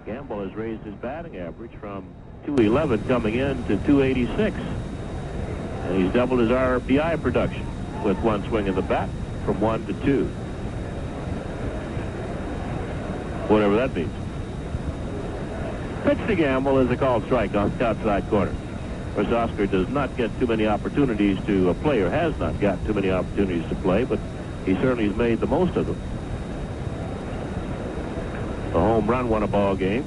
Gamble has raised his batting average from .211 coming in to .286. And he's doubled his RBI production with 1 swing of the bat from 1 to 2. Whatever that means. Pitch to Gamble is a called strike on the outside corner. Of course, Oscar does not get too many opportunities to play, or has not got too many opportunities to play, but he certainly has made the most of them. The home run won a ball game.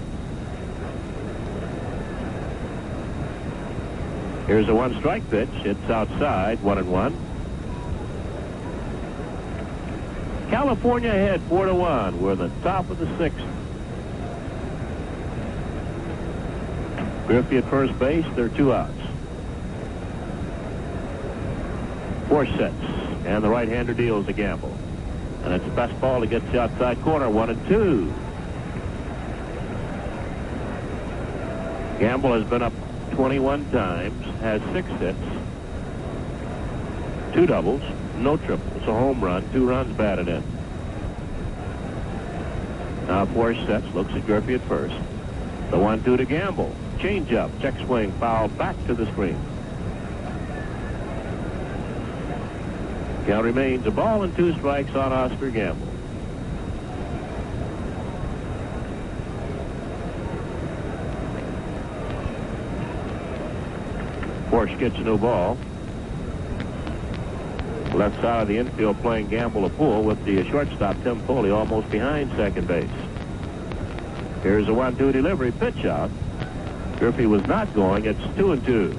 Here's a one-strike pitch. It's outside, 1-1. California ahead 4-1. We're in the top of the sixth. Griffey at first base. There are 2 outs. 4 sets, and the right-hander deals to Gamble. And it's the best ball to get the outside corner, 1-2. Gamble has been up 21 times, has 6 hits, 2 doubles, no triples, a home run, 2 runs batted in. Now 4 sets, looks at Griffey at first. The 1-2 to Gamble. Change up, check swing, foul back to the screen. Count remains a ball and 2 strikes on Oscar Gamble. Porsche gets a new ball. Left side of the infield playing Gamble a pull with the shortstop Tim Foley almost behind second base. Here's a 1-2 delivery, pitch out. Griffey was not going. It's 2-2.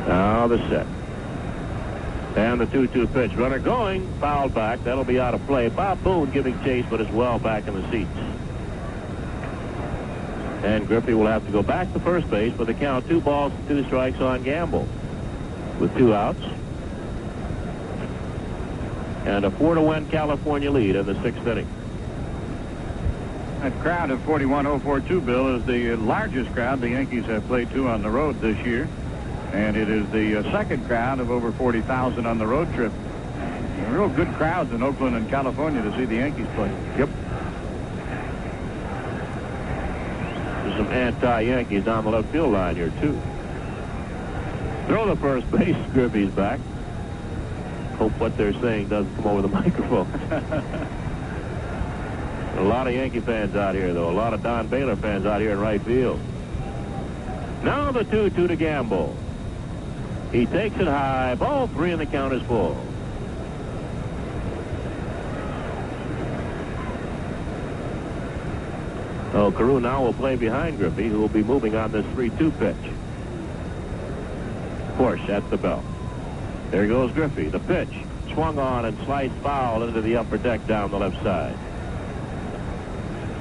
Now the set. And the 2-2 pitch. Runner going. Fouled back. That'll be out of play. Bob Boone giving chase, but is well back in the seats. And Griffey will have to go back to first base with a count 2 balls and 2 strikes on Gamble. With 2 outs. And a 4-1 California lead in the 6th inning. That crowd of 41,042, Bill, is the largest crowd the Yankees have played to on the road this year. And it is the second crowd of over 40,000 on the road trip. Real good crowds in Oakland and California to see the Yankees play. Yep. There's some anti-Yankees on the left field line here, too. Throw the first base. Griffey's back. Hope what they're saying doesn't come over the microphone. A lot of Yankee fans out here, though. A lot of Don Baylor fans out here in right field. Now the 2-2 to Gamble. He takes it high. Ball 3, and the count is full. Oh, Carew now will play behind Griffey, who will be moving on this 3-2 pitch. Porsche at the belt. There goes Griffey. The pitch swung on and sliced foul into the upper deck down the left side.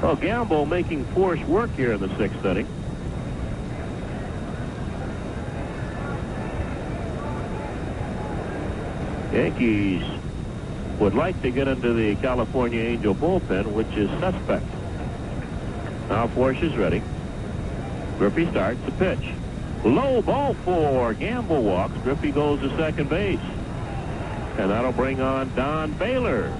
Oh, Gamble making Porsche work here in the 6th inning. Yankees would like to get into the California Angel bullpen, which is suspect. Now Porsche is ready. Griffey starts the pitch. Low, ball 4. Gamble walks. Griffey goes to second base. And that'll bring on Don Baylor.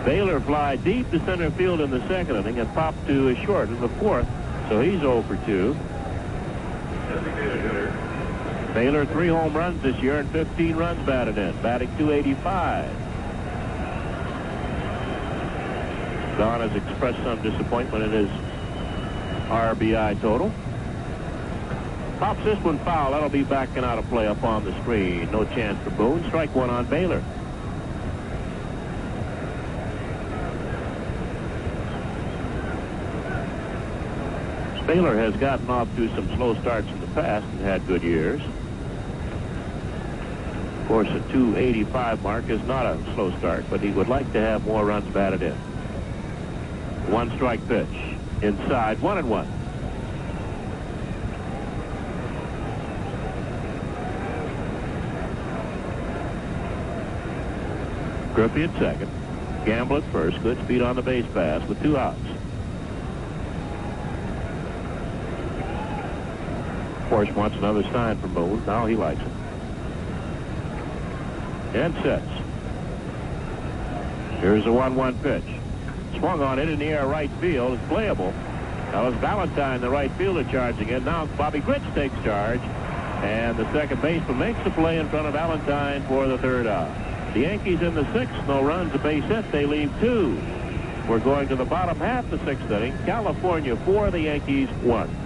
Baylor fly deep to center field in the 2nd inning and popped to short in the 4th. So he's 0 for 2. Baylor 3 home runs this year and 15 runs batted in. Batting .285. Don has expressed some disappointment in his RBI total. Pops this one foul. That'll be backing out of play up on the screen. No chance for Boone. Strike 1 on Baylor. Baylor has gotten off to some slow starts in the past and had good years. Of course, a .285 mark is not a slow start, but he would like to have more runs batted in. 1-strike pitch. Inside, 1-1. Griffey at second. Gamble at first. Good speed on the base pass with 2 outs. Porsche wants another sign from Boone. Now he likes it. And sets. Here's a 1-1 pitch. Swung on it in the air right field. It's playable. Now it's Valentine, the right fielder, charging in. Now Bobby Grich takes charge. And the second baseman makes the play in front of Valentine for the third out. The Yankees in the sixth, no runs, a base hit. They leave 2. We're going to the bottom half of the sixth inning. California 4, the Yankees 1.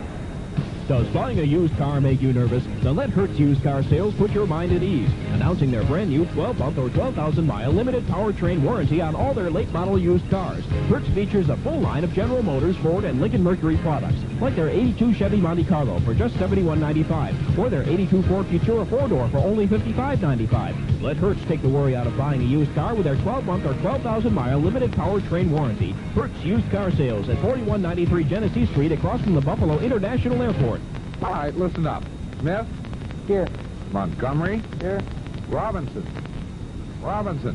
Does buying a used car make you nervous? Then let Hertz Used Car Sales put your mind at ease. Announcing their brand new 12-month or 12,000-mile limited powertrain warranty on all their late model used cars. Hertz features a full line of General Motors, Ford, and Lincoln Mercury products, like their 82 Chevy Monte Carlo for just $71.95, or their 82 Ford Futura 4-door for only $55.95. Let Hertz take the worry out of buying a used car with their 12-month or 12,000-mile limited powertrain warranty. Hertz Used Car Sales at 4193 Genesee Street across from the Buffalo International Airport. All right, listen up. Smith? Here. Montgomery? Here. Robinson. Robinson.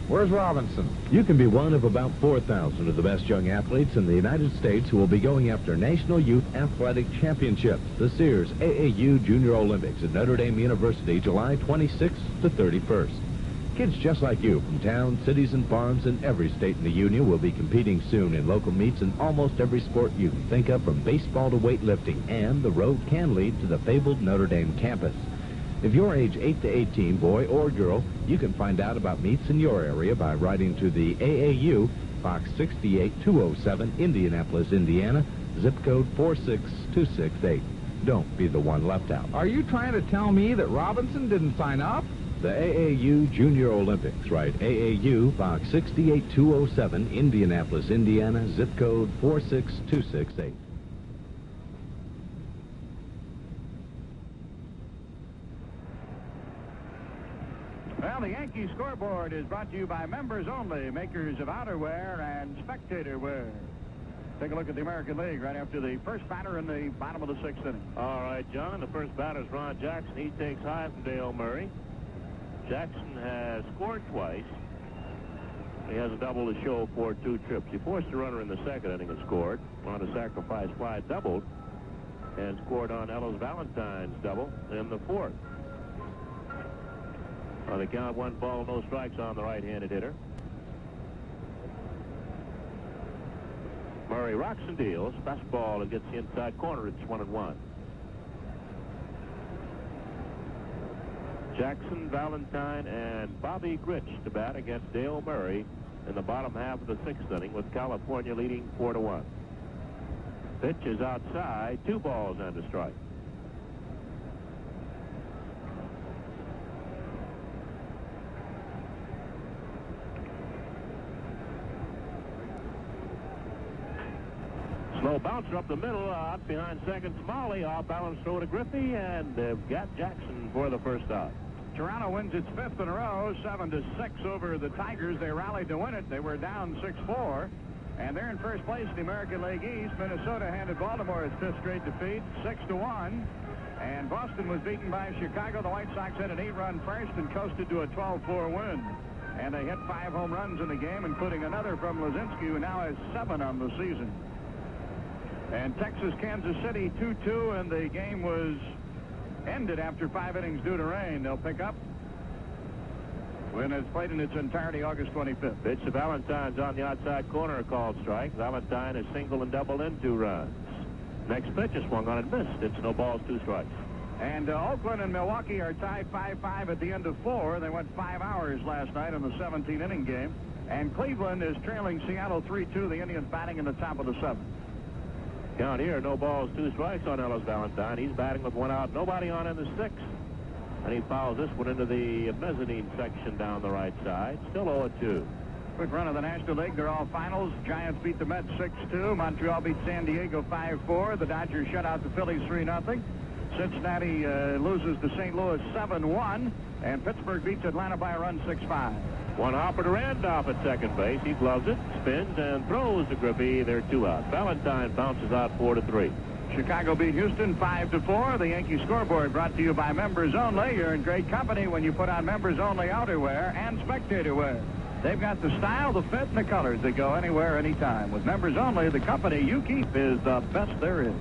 Where's Robinson? You can be one of about 4,000 of the best young athletes in the United States who will be going after National Youth Athletic Championships, the Sears AAU Junior Olympics at Notre Dame University, July 26th to 31st. Kids just like you from towns, cities, and farms in every state in the Union will be competing soon in local meets in almost every sport you can think of, from baseball to weightlifting, and the road can lead to the fabled Notre Dame campus. If you're age 8 to 18, boy or girl, you can find out about meets in your area by writing to the AAU, Box 68207, Indianapolis, Indiana, zip code 46268. Don't be the one left out. Are you trying to tell me that Robinson didn't sign up? The AAU Junior Olympics, right? AAU, Box 68207, Indianapolis, Indiana, zip code 46268. Well, the Yankee scoreboard is brought to you by Members Only, makers of outerwear and spectator wear. Take a look at the American League right after the first batter in the bottom of the sixth inning. All right, John, the first batter is Ron Jackson. He takes high from Dale Murray. Jackson has scored twice. He has a double to show for 2 trips. He forced a runner in the second inning and scored on a sacrifice fly, doubled, and scored on Ellis Valentine's double in the fourth. On the count, 1 ball, no strikes on the right-handed hitter. Murray rocks and deals. Fastball and gets the inside corner. It's 1-1. Jackson, Valentine, and Bobby Grich to bat against Dale Murray in the bottom half of the sixth inning, with California leading 4-1. Pitch is outside, 2 balls and a strike. Slow bouncer up the middle, out behind second. Smalley, off balance throw to Griffey, and they've got Jackson for the first out. Toronto wins its 5th in a row, 7-6 over the Tigers. They rallied to win it. They were down 6-4, and they're in first place in the American League East. Minnesota handed Baltimore its 5th straight defeat, 6-1, and Boston was beaten by Chicago. The White Sox had an 8-run first and coasted to a 12-4 win, and they hit 5 home runs in the game, including another from Lazinski, who now has 7 on the season. And Texas, Kansas City 2-2, and the game was ended after 5 innings due to rain. They'll pick up when it's played in its entirety August 25th. Pitch to Valentine's on the outside corner, a called strike. Valentine is single and double in 2 runs. Next pitch is swung on and missed. It's no balls, 2 strikes. And Oakland and Milwaukee are tied 5-5 at the end of 4. They went 5 hours last night in the 17-inning game. And Cleveland is trailing Seattle 3-2. The Indians batting in the top of the 7th. Count here, no balls, 2 strikes on Ellis Valentine. He's batting with 1 out, nobody on in the 6th. And he fouls this one into the mezzanine section down the right side. Still 0-2. Quick run of the National League. They're all finals. Giants beat the Mets 6-2. Montreal beat San Diego 5-4. The Dodgers shut out the Phillies 3-0. Cincinnati loses to St. Louis 7-1. And Pittsburgh beats Atlanta by a run 6-5. One hopper to Randolph at second base. He gloves it, spins, and throws to Griffey. They're 2 out. Valentine bounces out 4-3. Chicago beat Houston 5-4. The Yankee scoreboard brought to you by Members Only. You're in great company when you put on Members Only outerwear and spectator wear. They've got the style, the fit, and the colors that go anywhere, anytime. With Members Only, the company you keep is the best there is.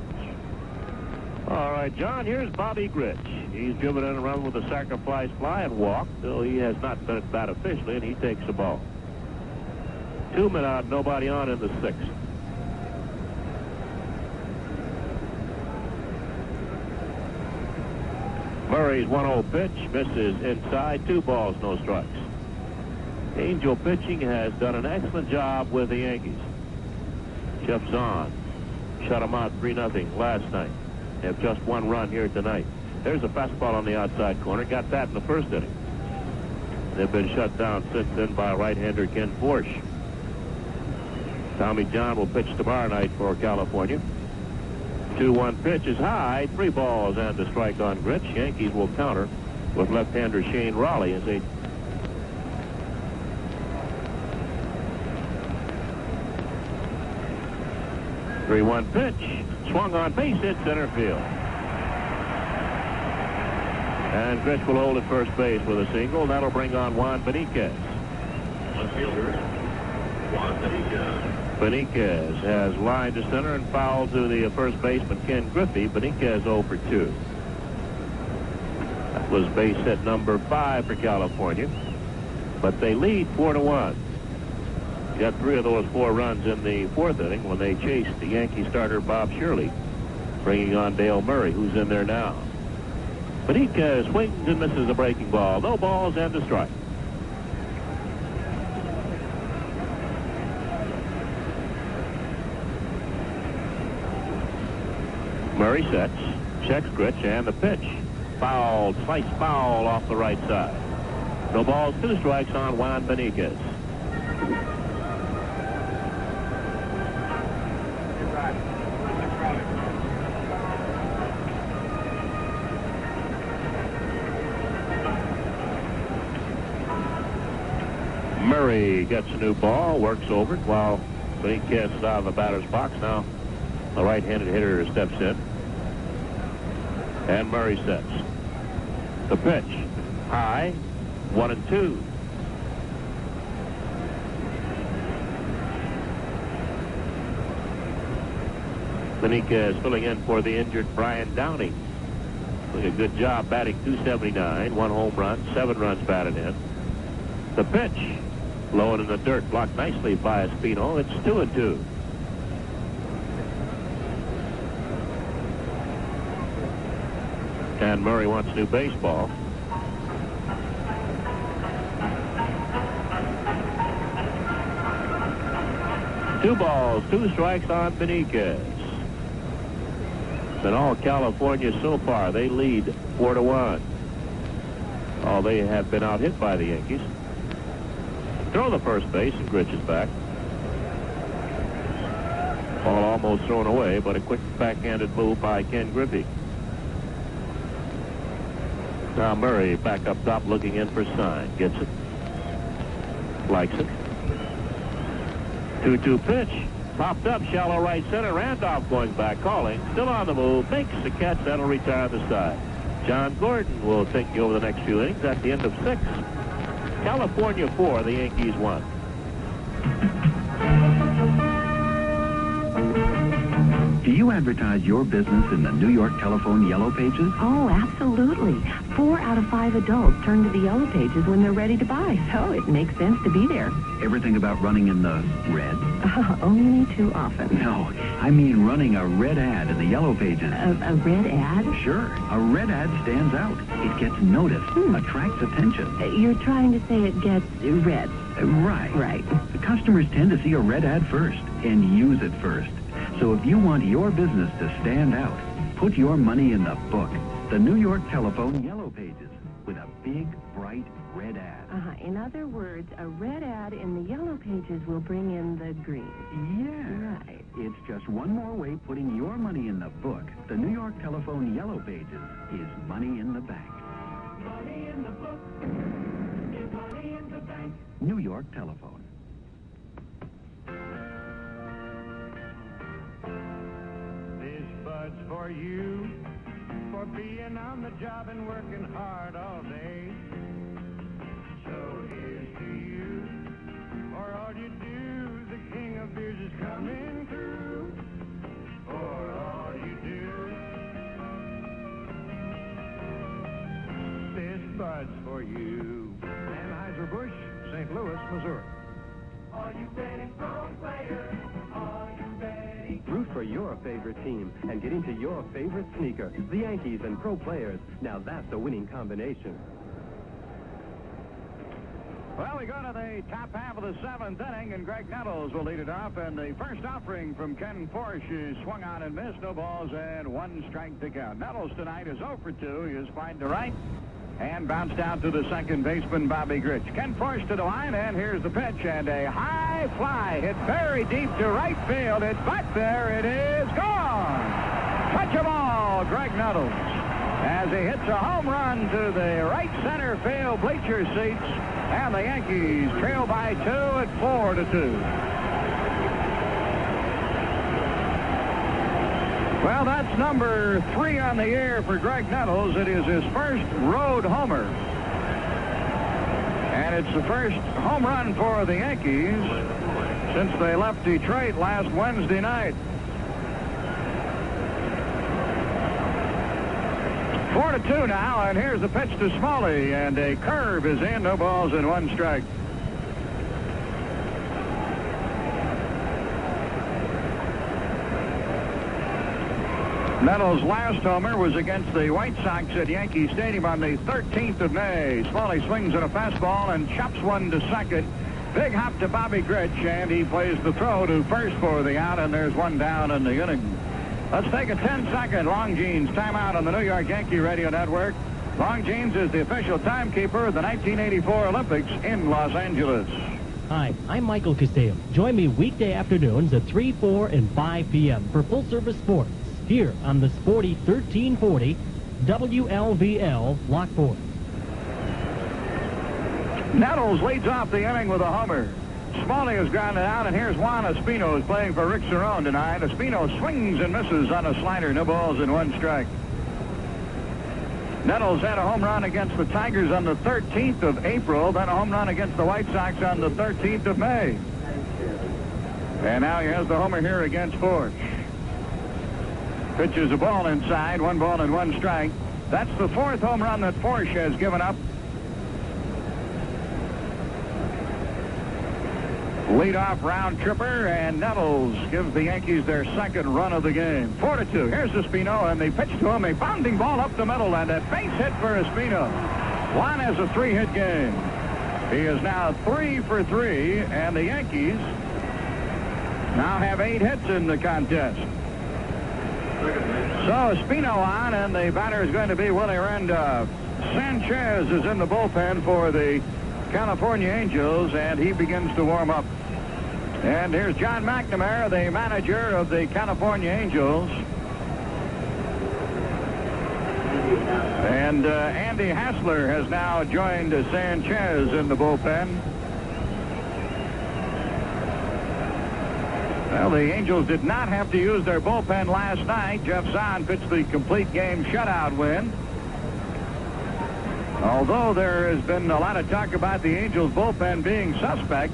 All right, John, here's Bobby Grich. He's driven in and run with a sacrifice fly and walked, so he has not been at bat officially, and he takes the ball. 2 men out, nobody on in the 6th. Murray's 1-0 pitch misses inside. 2 balls, no strikes. Angel pitching has done an excellent job with the Yankees. Jeff Zahn shut them out 3-0 last night. They have just 1 run here tonight. There's a fastball on the outside corner. Got that in the first inning. They've been shut down since then by right-hander Ken Forsch. Tommy John will pitch tomorrow night for California. 2-1 pitch is high. 3 balls and a strike on Grich. Yankees will counter with left-hander Shane Raleigh as they 3-1 pitch. Swung on base, hit center field. And Grich will hold at first base with a single. That'll bring on Juan Benitez. Juan Benitez. Benitez has lined to center and fouled to the first baseman Ken Griffey. Benitez 0 for 2. That was base hit number 5 for California. But they lead 4-1. Got 3 of those 4 runs in the 4th inning when they chased the Yankee starter Bob Shirley, bringing on Dale Murray, who's in there now. Benitez swings and misses a breaking ball. No balls and a strike. Murray sets, checks Grich, and the pitch. Foul, slice foul off the right side. No balls, 2 strikes on Juan Benitez. Murray gets a new ball, works over it while Benitez is out of the batter's box. Now the right-handed hitter steps in. And Murray sets. The pitch. High. 1-2. Benitez filling in for the injured Brian Downing. Doing a good job batting .279. 1 home run, 7 runs batted in. The pitch. Low and in the dirt, blocked nicely by Espino. It's 2-2. And Murray wants new baseball. Two balls, 2 strikes on Benitez. Been all California so far. They lead 4-1. Oh, they have been out hit by the Yankees. Throw the first base, and Grich is back. Ball almost thrown away, but a quick backhanded move by Ken Griffey. Now Murray back up top looking in for sign. Gets it. Likes it. 2-2 pitch. Popped up, shallow right center. Randolph going back, calling. Still on the move. Makes the catch. That'll retire the side. John Gordon will take you over the next few innings at the end of 6. California 4, the Yankees 1. Do you advertise your business in the New York Telephone Yellow Pages? Oh, absolutely. 4 out of 5 adults turn to the Yellow Pages when they're ready to buy, so it makes sense to be there. Ever think about running in the red? Only too often. No, I mean running a red ad in the Yellow Pages. A red ad? Sure. A red ad stands out. It gets noticed, attracts attention. You're trying to say it gets red. Right. Right. The customers tend to see a red ad first and use it first. So if you want your business to stand out, put your money in the book. The New York Telephone Yellow Pages with a big, bright red ad. In other words, a red ad in the Yellow Pages will bring in the green. Yeah. Right. It's just one more way putting your money in the book. The New York Telephone Yellow Pages is money in the bank. Money in the book is money in the bank. New York Telephone. This bud's for you, for being on the job and working hard all day. So here's to you, for all you do, the king of beers is coming through. For all you do, this bud's for you. Anheuser-Busch, St. Louis, Missouri. Are you ready for a player? Are you ready? Root for for your favorite team and get into your favorite sneaker. The Yankees and pro players. Now that's a winning combination. Well, we go to the top half of the 7th inning, and Greg Nettles will lead it off. And the first offering from Ken Forsch is swung on and missed. No balls and 1 strike to count. Nettles tonight is 0 for 2. He is flying to right and bounced out to the second baseman, Bobby Grich. Ken Forsch to the line, and here's the pitch. And a high fly hit very deep to right field. It's back there. It is gone. Touch a ball, Greg Nettles, as he hits a home run to the right center field bleacher seats. And the Yankees trail by 2 at 4-2. Well, that's number 3 on the year for Greg Nettles. It is his first road homer. And it's the first home run for the Yankees since they left Detroit last Wednesday night. 4-2 now, and here's the pitch to Smalley, and a curve is in. No balls and 1 strike. Nettles' last homer was against the White Sox at Yankee Stadium on the 13th of May. Smalley swings at a fastball and chops one to second. Big hop to Bobby Grich, and he plays the throw to first for the out, and there's 1 down in the inning. Let's take a 10-second Longines timeout on the New York Yankee Radio Network. Longines is the official timekeeper of the 1984 Olympics in Los Angeles. Hi, I'm Michael Casale. Join me weekday afternoons at 3, 4, and 5 p.m. for full-service sports here on the sporty 1340 WLVL Lockport. Nettles leads off the inning with a homer. Smalley has grounded out, and here's Juan Espino, who's playing for Rick Cerrone tonight. Espino swings and misses on a slider. No balls and 1 strike. Nettles had a home run against the Tigers on the 13th of April, then a home run against the White Sox on the 13th of May. And now he has the homer here against Forsch. Pitches a ball inside, 1 ball and 1 strike. That's the 4th home run that Forsch has given up. Leadoff round tripper, and Nettles gives the Yankees their 2nd run of the game. 4-2. Here's Espino, and they pitch to him a bounding ball up the middle, and a base hit for Espino. Juan has a 3-hit game. He is now 3 for 3, and the Yankees now have 8 hits in the contest. So Espino on, and the batter is going to be Willie Randolph. Sanchez is in the bullpen for the California Angels, and he begins to warm up. And here's John McNamara, the manager of the California Angels. And Andy Hassler has now joined Sanchez in the bullpen. Well, the Angels did not have to use their bullpen last night. Jeff Zahn pitched the complete game shutout win. Although there has been a lot of talk about the Angels' bullpen being suspect,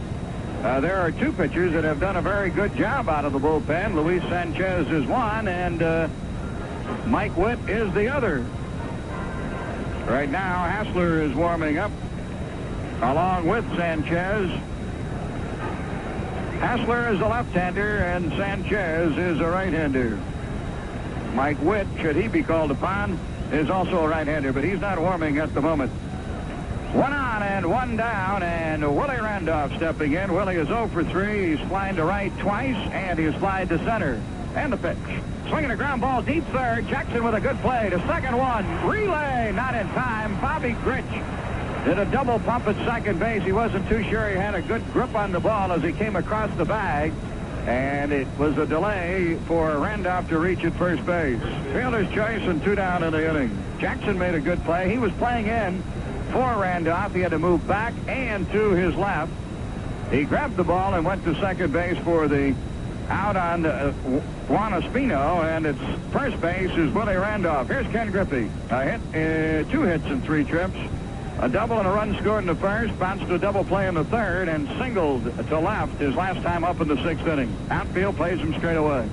there are 2 pitchers that have done a very good job out of the bullpen. Luis Sanchez is one, and Mike Witt is the other. Right now, Hassler is warming up along with Sanchez. Hassler is a left-hander, and Sanchez is a right-hander. Mike Witt, should he be called upon, is also a right-hander, but he's not warming at the moment. 1 on and 1 down, and Willie Randolph stepping in. Willie is 0 for 3. He's flying to right twice, and he's flying to center. And the pitch. Swinging a ground ball deep third. Jackson with a good play to second one. Relay, not in time. Bobby Grich did a double pump at second base. He wasn't too sure he had a good grip on the ball as he came across the bag. And it was a delay for Randolph to reach at first base. Fielder's choice and 2 down in the inning. Jackson made a good play. He was playing in for Randolph. He had to move back and to his left. He grabbed the ball and went to second base for the out on Juan Espino, and its first base is Willie Randolph. Here's Ken Griffey. A hit, 2 hits in 3 trips. A double and a run scored in the first, bounced to a double play in the third, and singled to left his last time up in the 6th inning. Outfield plays him straight away.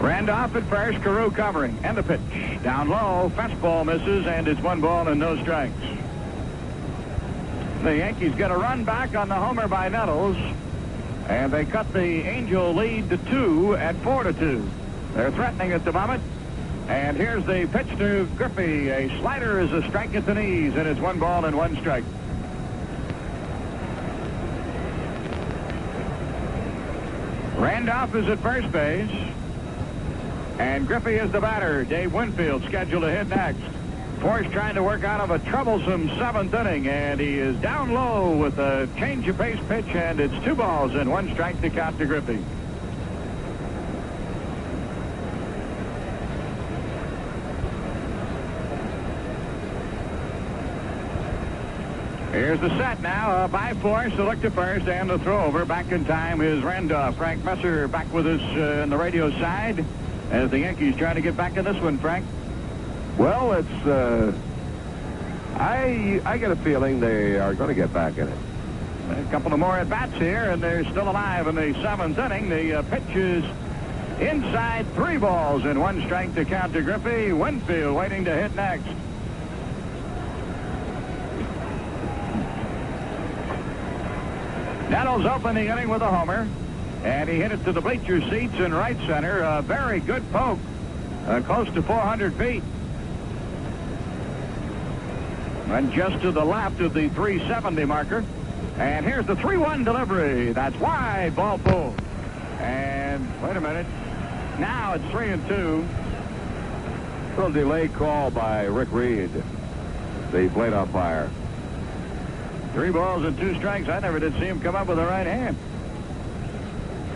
Randolph at first, Carew covering, and the pitch. Down low, fastball misses, and it's 1 ball and no strikes. The Yankees get a run back on the homer by Nettles. And they cut the Angel lead to 2 at 4-2. They're threatening at the moment. And here's the pitch to Griffey. A slider is a strike at the knees, and it's 1 ball and 1 strike. Randolph is at first base. And Griffey is the batter. Dave Winfield scheduled to hit next. Force trying to work out of a troublesome 7th inning, and he is down low with a change of pace pitch, and it's 2 balls and 1 strike to count to Griffey. Here's the set now by Force to look to first and the throw over. Back in time is Randolph. Frank Messer back with us on the radio side as the Yankees trying to get back in this one, Frank. Well, it's, I get a feeling they are going to get back in it. A couple of more at-bats here, and they're still alive in the 7th inning. The pitch is inside, 3 balls and 1 strike to count to Griffey. Winfield waiting to hit next. Nettles opened the inning with a homer, and he hit it to the bleacher seats in right center. A very good poke, close to 400 feet. And just to the left of the 370 marker. And here's the 3-1 delivery. That's wide, ball pulled. And wait a minute. Now it's 3-2. A little delayed call by Rick Reed, the plate umpire. 3 balls and 2 strikes. I never did see him come up with a right hand.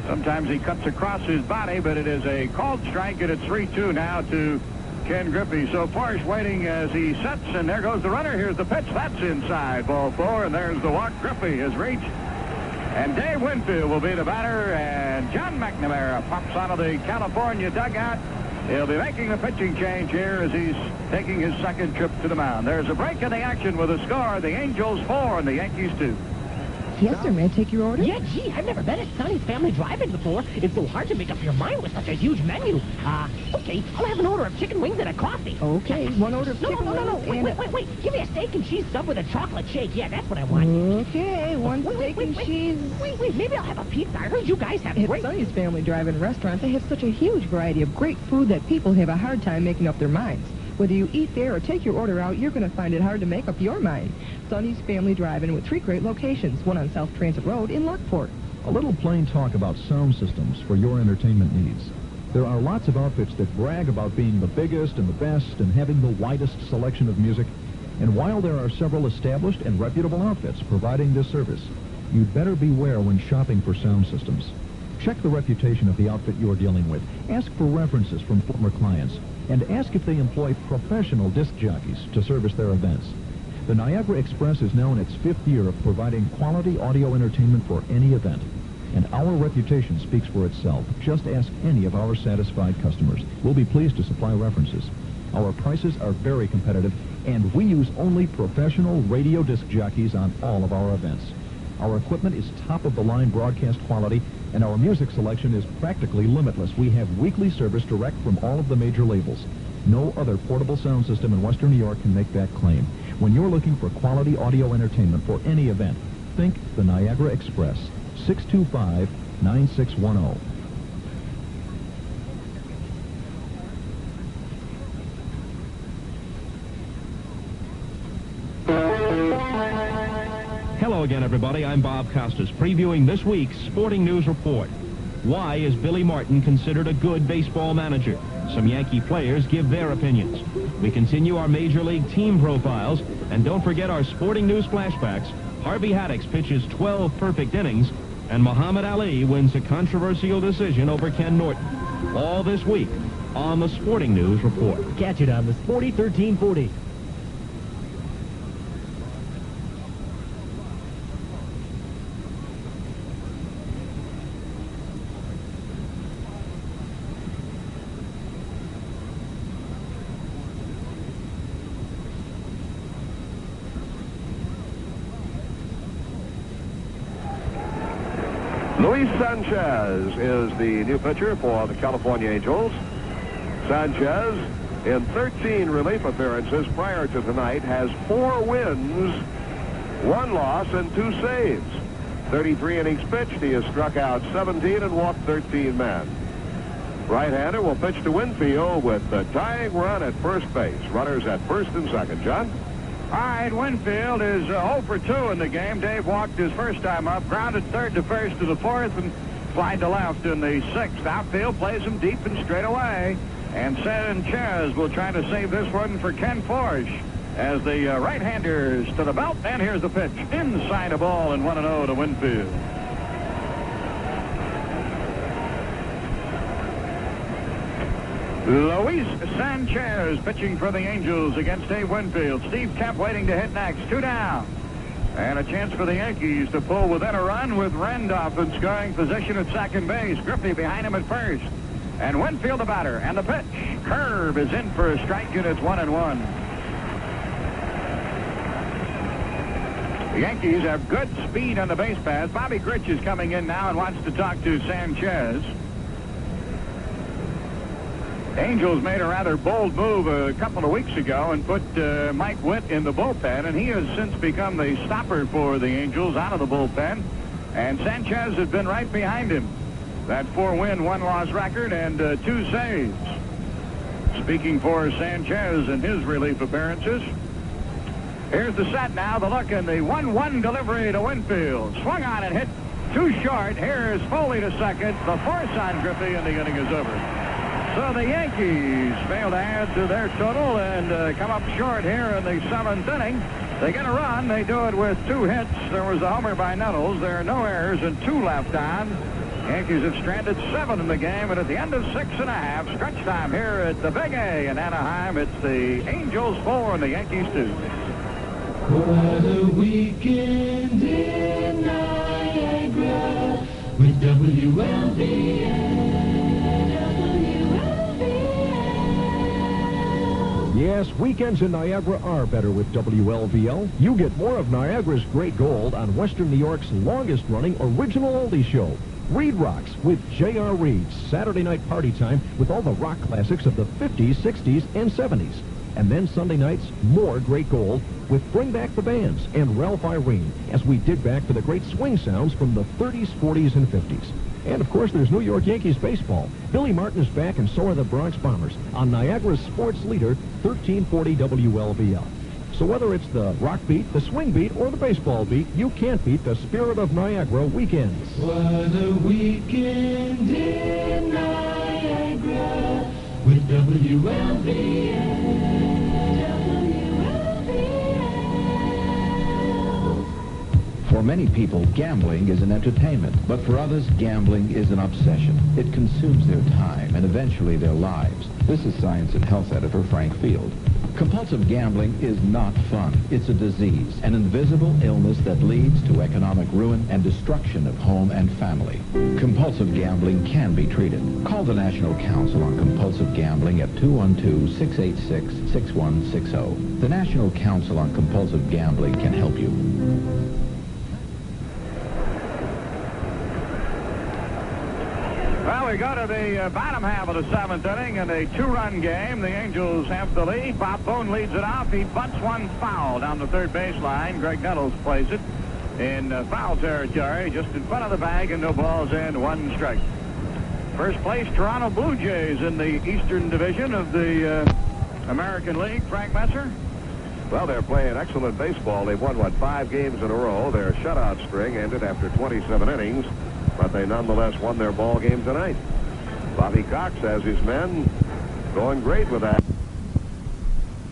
Sometimes he cuts across his body, but it is a called strike, and it's 3-2 now to Ken Griffey. So Forrest waiting as he sets, and there goes the runner. Here's the pitch. That's inside, ball 4, and there's the walk. Griffey has reached. And Dave Winfield will be the batter, and John McNamara pops out of the California dugout. He'll be making the pitching change here as he's taking his 2nd trip to the mound. There's a break in the action with a score. The Angels 4 and the Yankees 2. Yes, sir. May I take your order? Yeah, gee, I've never been at Sonny's Family Drive-In before. It's so hard to make up your mind with such a huge menu. Okay, I'll have an order of chicken wings and a coffee. Okay, 1 order of chicken wings. Wait. Give me a steak and cheese sub with a chocolate shake. Yeah, that's what I want. Okay, 1 steak and cheese. Wait, maybe I'll have a pizza. I heard you guys have At great... Sonny's Family Drive-In Restaurant, they have such a huge variety of great food that people have a hard time making up their minds. Whether you eat there or take your order out, you're going to find it hard to make up your mind. Sonny's Family Drive-In with 3 great locations, one on South Transit Road in Lockport. A little plain talk about sound systems for your entertainment needs. There are lots of outfits that brag about being the biggest and the best and having the widest selection of music. And while there are several established and reputable outfits providing this service, you'd better beware when shopping for sound systems. Check the reputation of the outfit you're dealing with. Ask for references from former clients. And ask if they employ professional disc jockeys to service their events. The Niagara Express is now in its 5th year of providing quality audio entertainment for any event. And our reputation speaks for itself. Just ask any of our satisfied customers. We'll be pleased to supply references. Our prices are very competitive, and we use only professional radio disc jockeys on all of our events. Our equipment is top-of-the-line broadcast quality, and our music selection is practically limitless. We have weekly service direct from all of the major labels. No other portable sound system in Western New York can make that claim. When you're looking for quality audio entertainment for any event, think the Niagara Express, 625-9610. Hello again, everybody. I'm Bob Costas, previewing this week's Sporting News Report. Why is Billy Martin considered a good baseball manager? Some Yankee players give their opinions. We continue our Major League team profiles, and don't forget our Sporting News flashbacks. Harvey Haddix pitches 12 perfect innings, and Muhammad Ali wins a controversial decision over Ken Norton. All this week on the Sporting News Report. Catch it on the Sporty 1340. Luis Sanchez is the new pitcher for the California Angels. Sanchez, in 13 relief appearances prior to tonight, has 4 wins, 1 loss, and 2 saves. 33 innings pitched. He has struck out 17 and walked 13 men. Right-hander will pitch to Winfield with the tying run at first base. Runners at first and second. John? All right, Winfield is 0 for 2 in the game. Dave walked his first time up, grounded third to first to the fourth, and flied to left in the sixth. Outfield plays him deep and straight away. And Sanchez will try to save this one for Ken Forsch as the right-handers to the belt. And here's the pitch. Inside a ball and 1-0 to Winfield. Luis Sanchez pitching for the Angels against Dave Winfield. Steve Kemp waiting to hit next. 2 down. And a chance for the Yankees to pull within a run with Randolph in scoring position at second base. Griffey behind him at first. And Winfield the batter. And the pitch. Curve is in for a strike, and it's 1-1. The Yankees have good speed on the base paths. Bobby Grich is coming in now and wants to talk to Sanchez. Angels made a rather bold move a couple of weeks ago and put Mike Witt in the bullpen, and he has since become the stopper for the Angels out of the bullpen. And Sanchez has been right behind him. That 4-win, 1-loss record and 2 saves. Speaking for Sanchez in his relief appearances. Here's the set now, the look, and the 1-1 delivery to Winfield. Swung on and hit too short. Here's Foley to second. The force on Griffey, and the inning is over. So the Yankees fail to add to their total and come up short here in the 7th inning. They get a run. They do it with 2 hits. There was a homer by Nettles. There are no errors and 2 left on. Yankees have stranded 7 in the game, and at the end of 6.5, stretch time here at the Big A in Anaheim, it's the Angels 4 and the Yankees 2. What a weekend in Niagara with WLVL. Yes, weekends in Niagara are better with WLVL. You get more of Niagara's great gold on Western New York's longest-running original oldie show, Reed Rocks with J.R. Reed's Saturday night party time with all the rock classics of the 50s, 60s, and 70s. And then Sunday nights, more great gold with Bring Back the Bands and Ralph Irene as we dig back to the great swing sounds from the 30s, 40s, and 50s. And, of course, there's New York Yankees baseball. Billy Martin is back, and so are the Bronx Bombers on Niagara's sports leader, 1340 WLVL. So whether it's the rock beat, the swing beat, or the baseball beat, you can't beat the spirit of Niagara weekends. What a weekend in Niagara with WLVL. For many people, gambling is an entertainment, but for others, gambling is an obsession. It consumes their time and eventually their lives. This is Science and Health editor Frank Field. Compulsive gambling is not fun. It's a disease, an invisible illness that leads to economic ruin and destruction of home and family. Compulsive gambling can be treated. Call the National Council on Compulsive Gambling at 212-686-6160. The National Council on Compulsive Gambling can help you. Well, we go to the bottom half of the 7th inning in a 2-run game. The Angels have the lead. Bob Boone leads it off. He butts one foul down the third baseline. Greg Nettles plays it in foul territory, just in front of the bag, and no balls and 1 strike. First place, Toronto Blue Jays in the Eastern Division of the American League. Frank Messer? Well, they're playing excellent baseball. They've won, 5 games in a row. Their shutout string ended after 27 innings. But they nonetheless won their ball game tonight. Bobby Cox has his men going great with that.